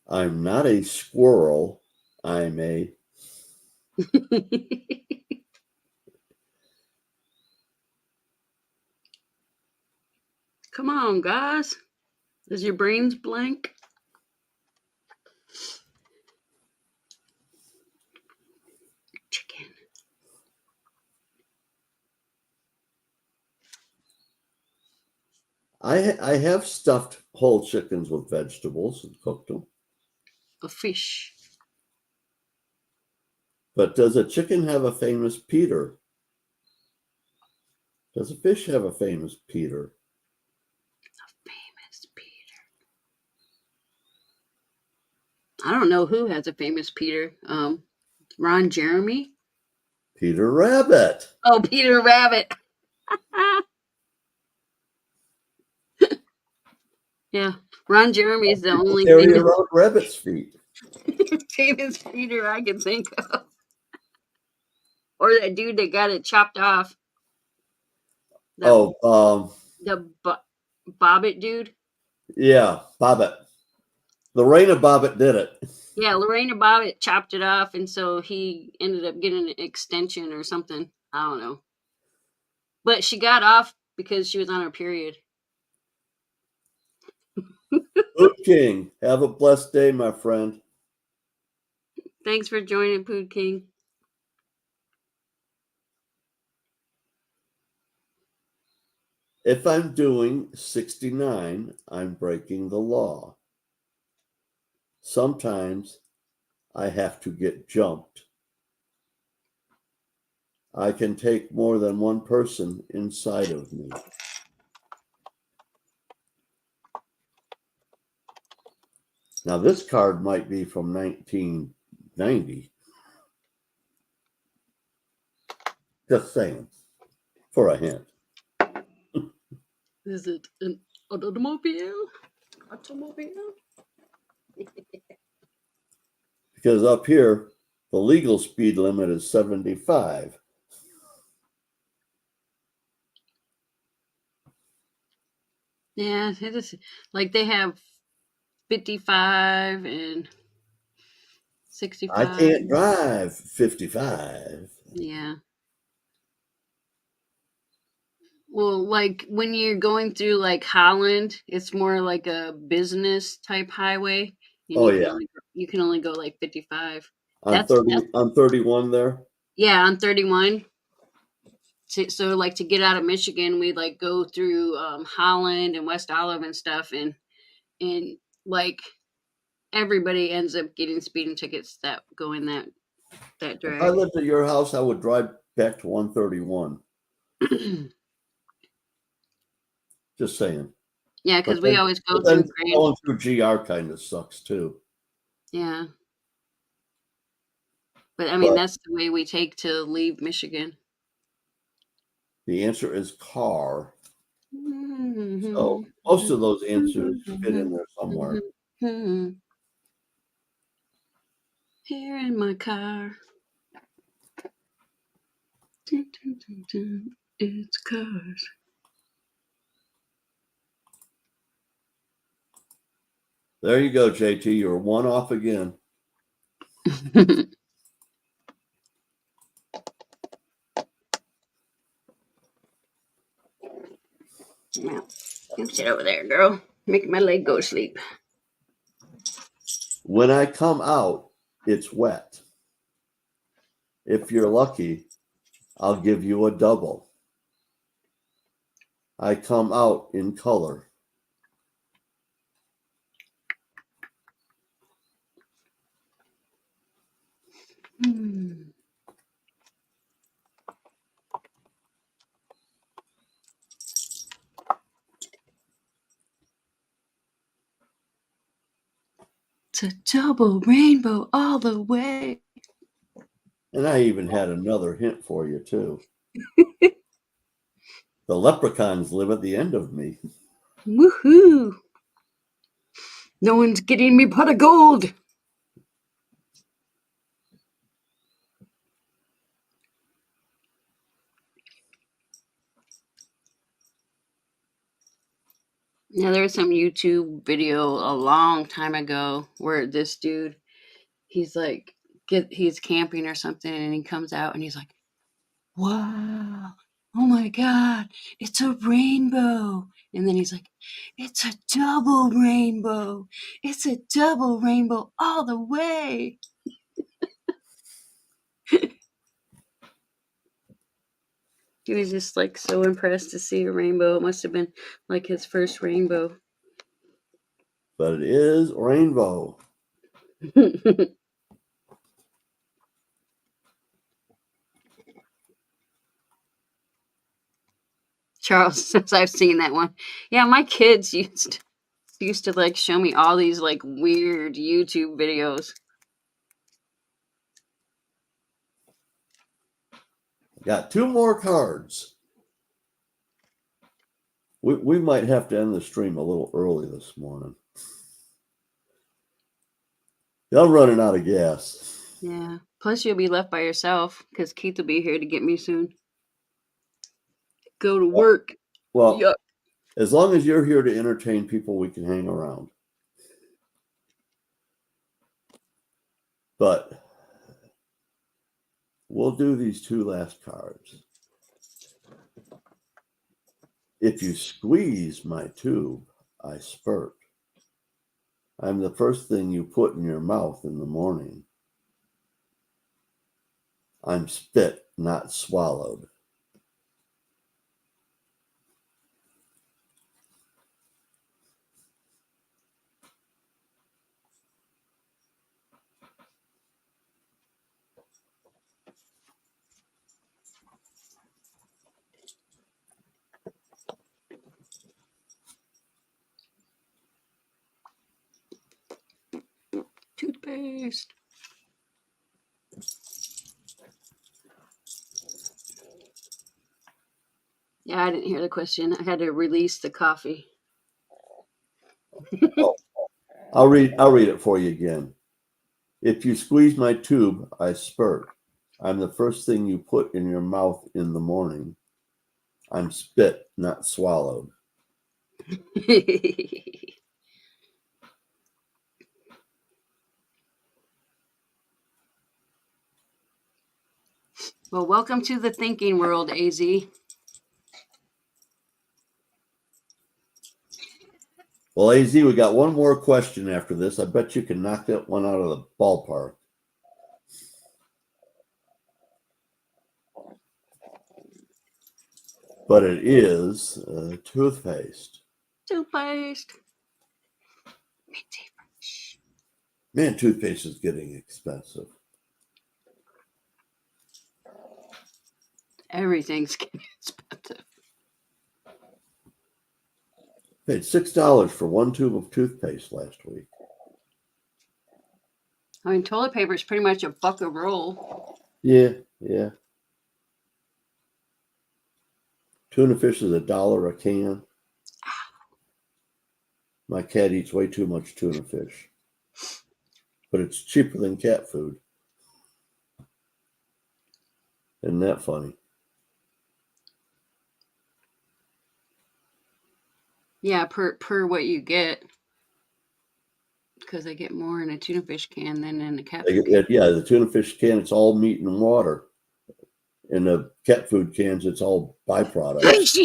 I'm not a squirrel. I'm a Come on, guys. Is your brains blank? Chicken. I have stuffed whole chickens with vegetables and cooked them. A fish. But does a chicken have a famous Peter? Does a fish have a famous Peter? Famous Peter. I don't know who has a famous Peter. Ron Jeremy? Peter Rabbit. Oh, Peter Rabbit. Yeah. Ron Jeremy is the only Carry around rabbit's feet. famous Peter I can think of. Or that dude that got it chopped off. The, the Bobbit dude. Yeah, Bobbit. Lorena Bobbitt did it. Yeah, Lorena Bobbitt chopped it off, and so he ended up getting an extension or something. I don't know. But she got off because she was on her period. Food King, have a blessed day, my friend. Thanks for joining, Food King. If I'm doing 69, I'm breaking the law. Sometimes I have to get jumped. I can take more than one person inside of me. Now, this card might be from 1990. Just saying, for a hint. Is it an automobile? Automobile? Because up here, the legal speed limit is 75. Yeah, it is. Like they have 55 and 65. I can't drive 55. Yeah. Well, like when you're going through like Holland, it's more like a business type highway. And Oh, yeah. You can only go like 55. I'm 31 there. Yeah, on 31. So like to get out of Michigan, we like go through Holland and West Olive and stuff, and like everybody ends up getting speeding tickets that go in that If drag. I lived at your house, I would drive back to 131. Just saying. Yeah, because we always go through Grand. Going through GR kind of sucks too. Yeah. But I mean, that's the way we take to leave Michigan. The answer is car. So most of those answers fit in there somewhere. Here in my car. It's cars. There you go, JT. You're one off again. Now, you sit over there, girl. Make my leg go to sleep. When I come out, it's wet. If you're lucky, I'll give you a double. I come out in color. Hmm. It's a double rainbow all the way. And I even had another hint for you, too. The leprechauns live at the end of me. Woohoo! No one's getting me pot of gold. Yeah, there was some YouTube video a long time ago where this dude, he's like, he's camping or something, and he comes out and he's like, "Wow, oh my God, it's a rainbow!" And then he's like, "It's a double rainbow! It's a double rainbow all the way!" He was just like so impressed to see a rainbow. It must have been like his first rainbow. But it is rainbow. Charles says I've seen that one. Yeah, my kids used to like show me all these like weird YouTube videos. Got 2 more cards. We might have to end the stream a little early this morning. I'm running out of gas. Yeah. Plus you'll be left by yourself because Keith will be here to get me soon. Go to work. Well, Yuck. as long as you're here to entertain people, we can hang around. But we'll do these 2 last cards. If you squeeze my tube, I spurt. I'm the first thing you put in your mouth in the morning. I'm spit, not swallowed. Toothpaste. Yeah, I didn't hear the question. I had to release the coffee. I'll read it for you again. If you squeeze my tube, I spurt. I'm the first thing you put in your mouth in the morning. I'm spit, not swallowed. Well, welcome to the thinking world, AZ. Well, AZ, we got one more question after this. I bet you can knock that one out of the ballpark. But it is toothpaste. Toothpaste. Man, toothpaste is getting expensive. Everything's getting expensive. Paid $6 for 1 tube of toothpaste last week. I mean, toilet paper is pretty much a buck a roll. Yeah. Tuna fish is $1 a can. My cat eats way too much tuna fish. But it's cheaper than cat food. Isn't that funny? Yeah, per what you get. Because they get more in a tuna fish can than in a cat food can. Yeah, the tuna fish can, it's all meat and water. In the cat food cans, it's all byproducts.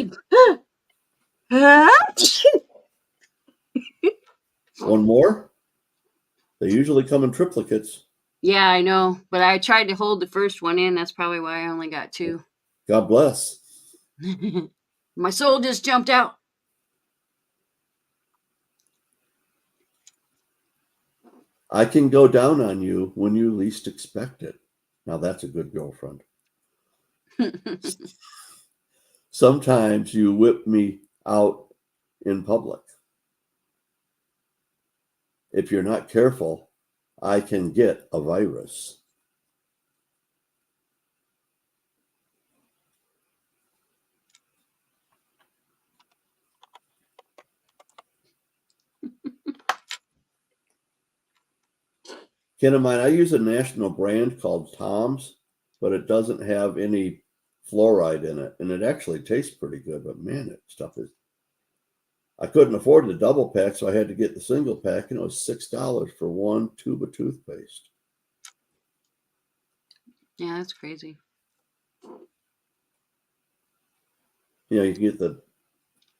One more? They usually come in triplicates. Yeah, I know. But I tried to hold the first one in. That's probably why I only got 2. God bless. My soul just jumped out. I can go down on you when you least expect it. Now that's a good girlfriend. Sometimes you whip me out in public. If you're not careful, I can get a virus. Ken of mine, I use a national brand called Tom's, but it doesn't have any fluoride in it, and it actually tastes pretty good. But man, that stuff is. I couldn't afford the double pack, so I had to get the single pack, and it was $6 for one tube of toothpaste. Yeah, that's crazy. You know, you can get the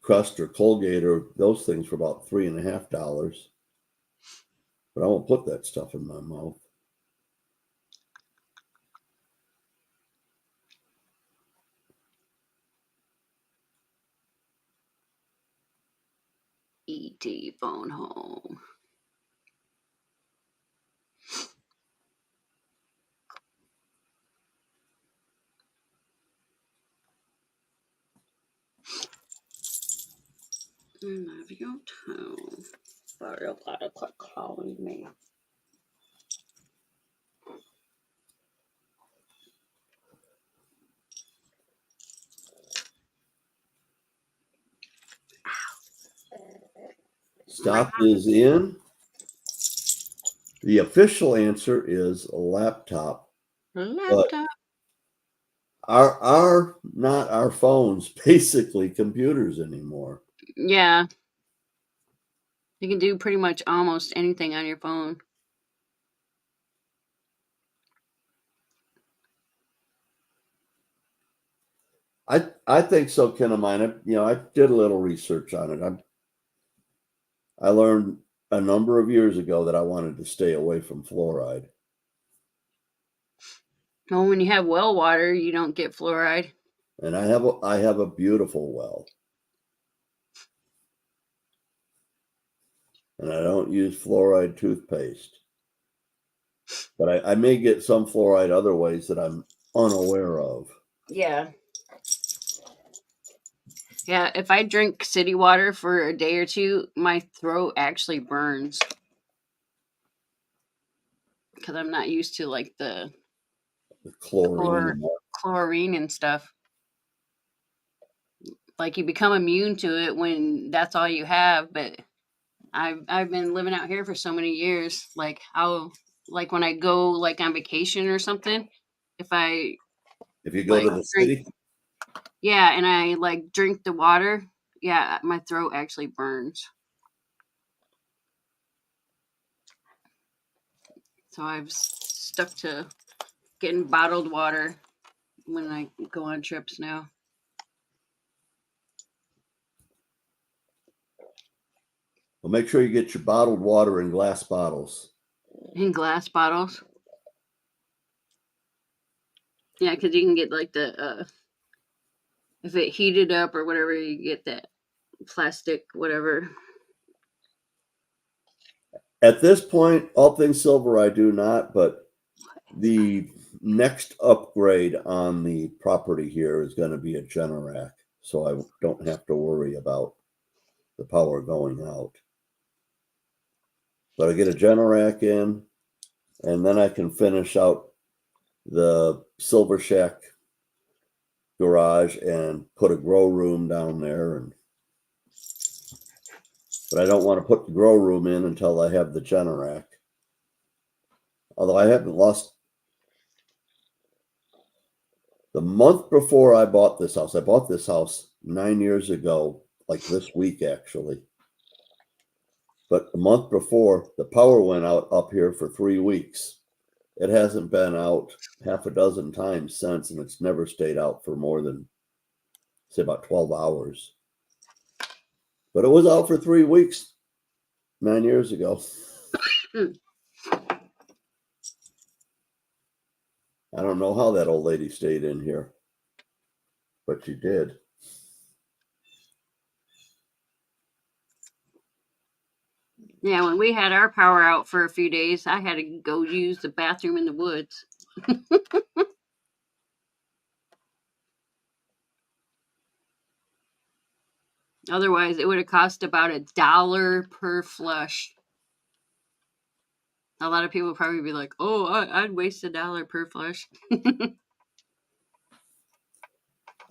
Crest or Colgate or those things for about $3.50. But I won't put that stuff in my mouth. E.T. phone home. Love your tone. Sorry, I've got to quit calling me. Stop is in. The official answer is a laptop. Laptop. Are not our phones basically computers anymore? Yeah. You can do pretty much almost anything on your phone. I think so, Ken of mine. I did a little research on it. I learned a number of years ago that I wanted to stay away from fluoride. Well, when you have well water, you don't get fluoride. And I have a beautiful well. And I don't use fluoride toothpaste. But I may get some fluoride other ways that I'm unaware of. Yeah. Yeah, if I drink city water for a day or two, my throat actually burns. Because I'm not used to like the chlorine and stuff. Like you become immune to it when that's all you have. But I've been living out here for so many years. Like when I go like on vacation or something, if you go to the city, yeah, and I like drink the water, yeah, my throat actually burns. So I've stuck to getting bottled water when I go on trips now. Well, make sure you get your bottled water in glass bottles. In glass bottles. Yeah, because you can get like the if it heated up or whatever, you get that plastic whatever. At this point, all things silver, I do not, but the next upgrade on the property here is going to be a Generac, so I don't have to worry about the power going out. But I get a Generac in, and then I can finish out the Silver Shack garage and put a grow room down there. But I don't want to put the grow room in until I have the Generac. Although I haven't lost. The month before I bought this house 9 years ago, like this week actually. But the month before, the power went out up here for 3 weeks. It hasn't been out half a dozen times since, and it's never stayed out for more than, say, about 12 hours. But it was out for 3 weeks 9 years ago. I don't know how that old lady stayed in here, but she did. Yeah, when we had our power out for a few days, I had to go use the bathroom in the woods. Otherwise, it would have cost about $1 per flush. A lot of people would probably be like, "Oh, I'd waste $1 per flush."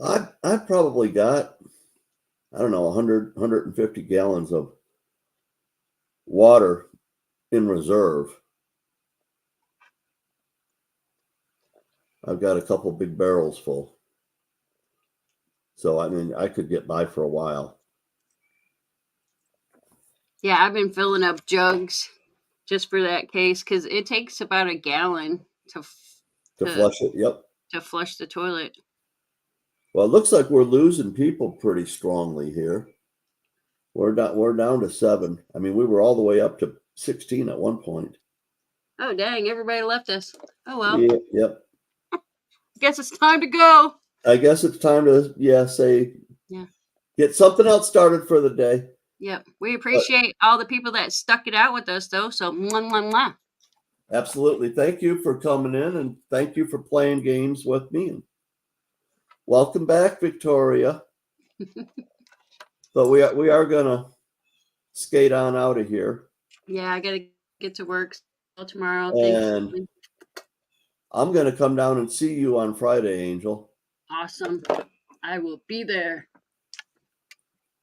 I've probably got, I don't know, 100, 150 gallons of water in reserve. I've got a couple big barrels full. So, I mean, I could get by for a while. Yeah, I've been filling up jugs just for that case because it takes about a gallon To flush it, yep. to flush the toilet. Well, it looks like we're losing people pretty strongly here. We're down to 7. I mean, we were all the way up to 16 at one point. Oh, dang, everybody left us. Oh, well. Yeah, yep. Guess it's time to go. I guess it's time to, say, Yeah. get something else started for the day. Yep. We appreciate all the people that stuck it out with us, though. So, mwah, mwah, mwah. Absolutely. Thank you for coming in, and thank you for playing games with me. And welcome back, Victoria. But we are gonna skate on out of here. Yeah, I gotta get to work tomorrow. And Thanks. I'm gonna come down and see you on Friday, Angel. Awesome. I will be there.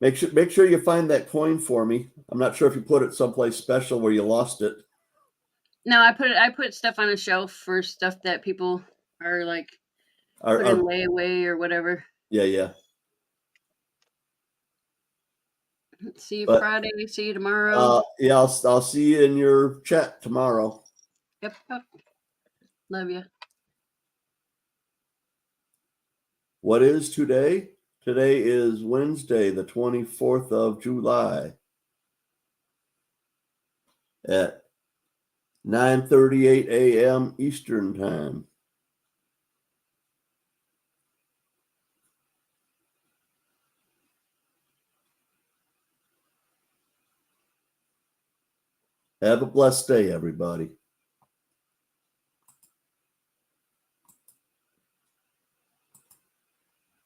Make sure you find that coin for me. I'm not sure if you put it someplace special where you lost it. No, I put stuff on a shelf for stuff that people are like put in layaway or whatever. Yeah. See you Friday. See you tomorrow. Yeah, I'll see you in your chat tomorrow. Yep. Love you. What is today? Today is Wednesday, the 24th of July at 9:38 a.m. Eastern Time. Have a blessed day, everybody.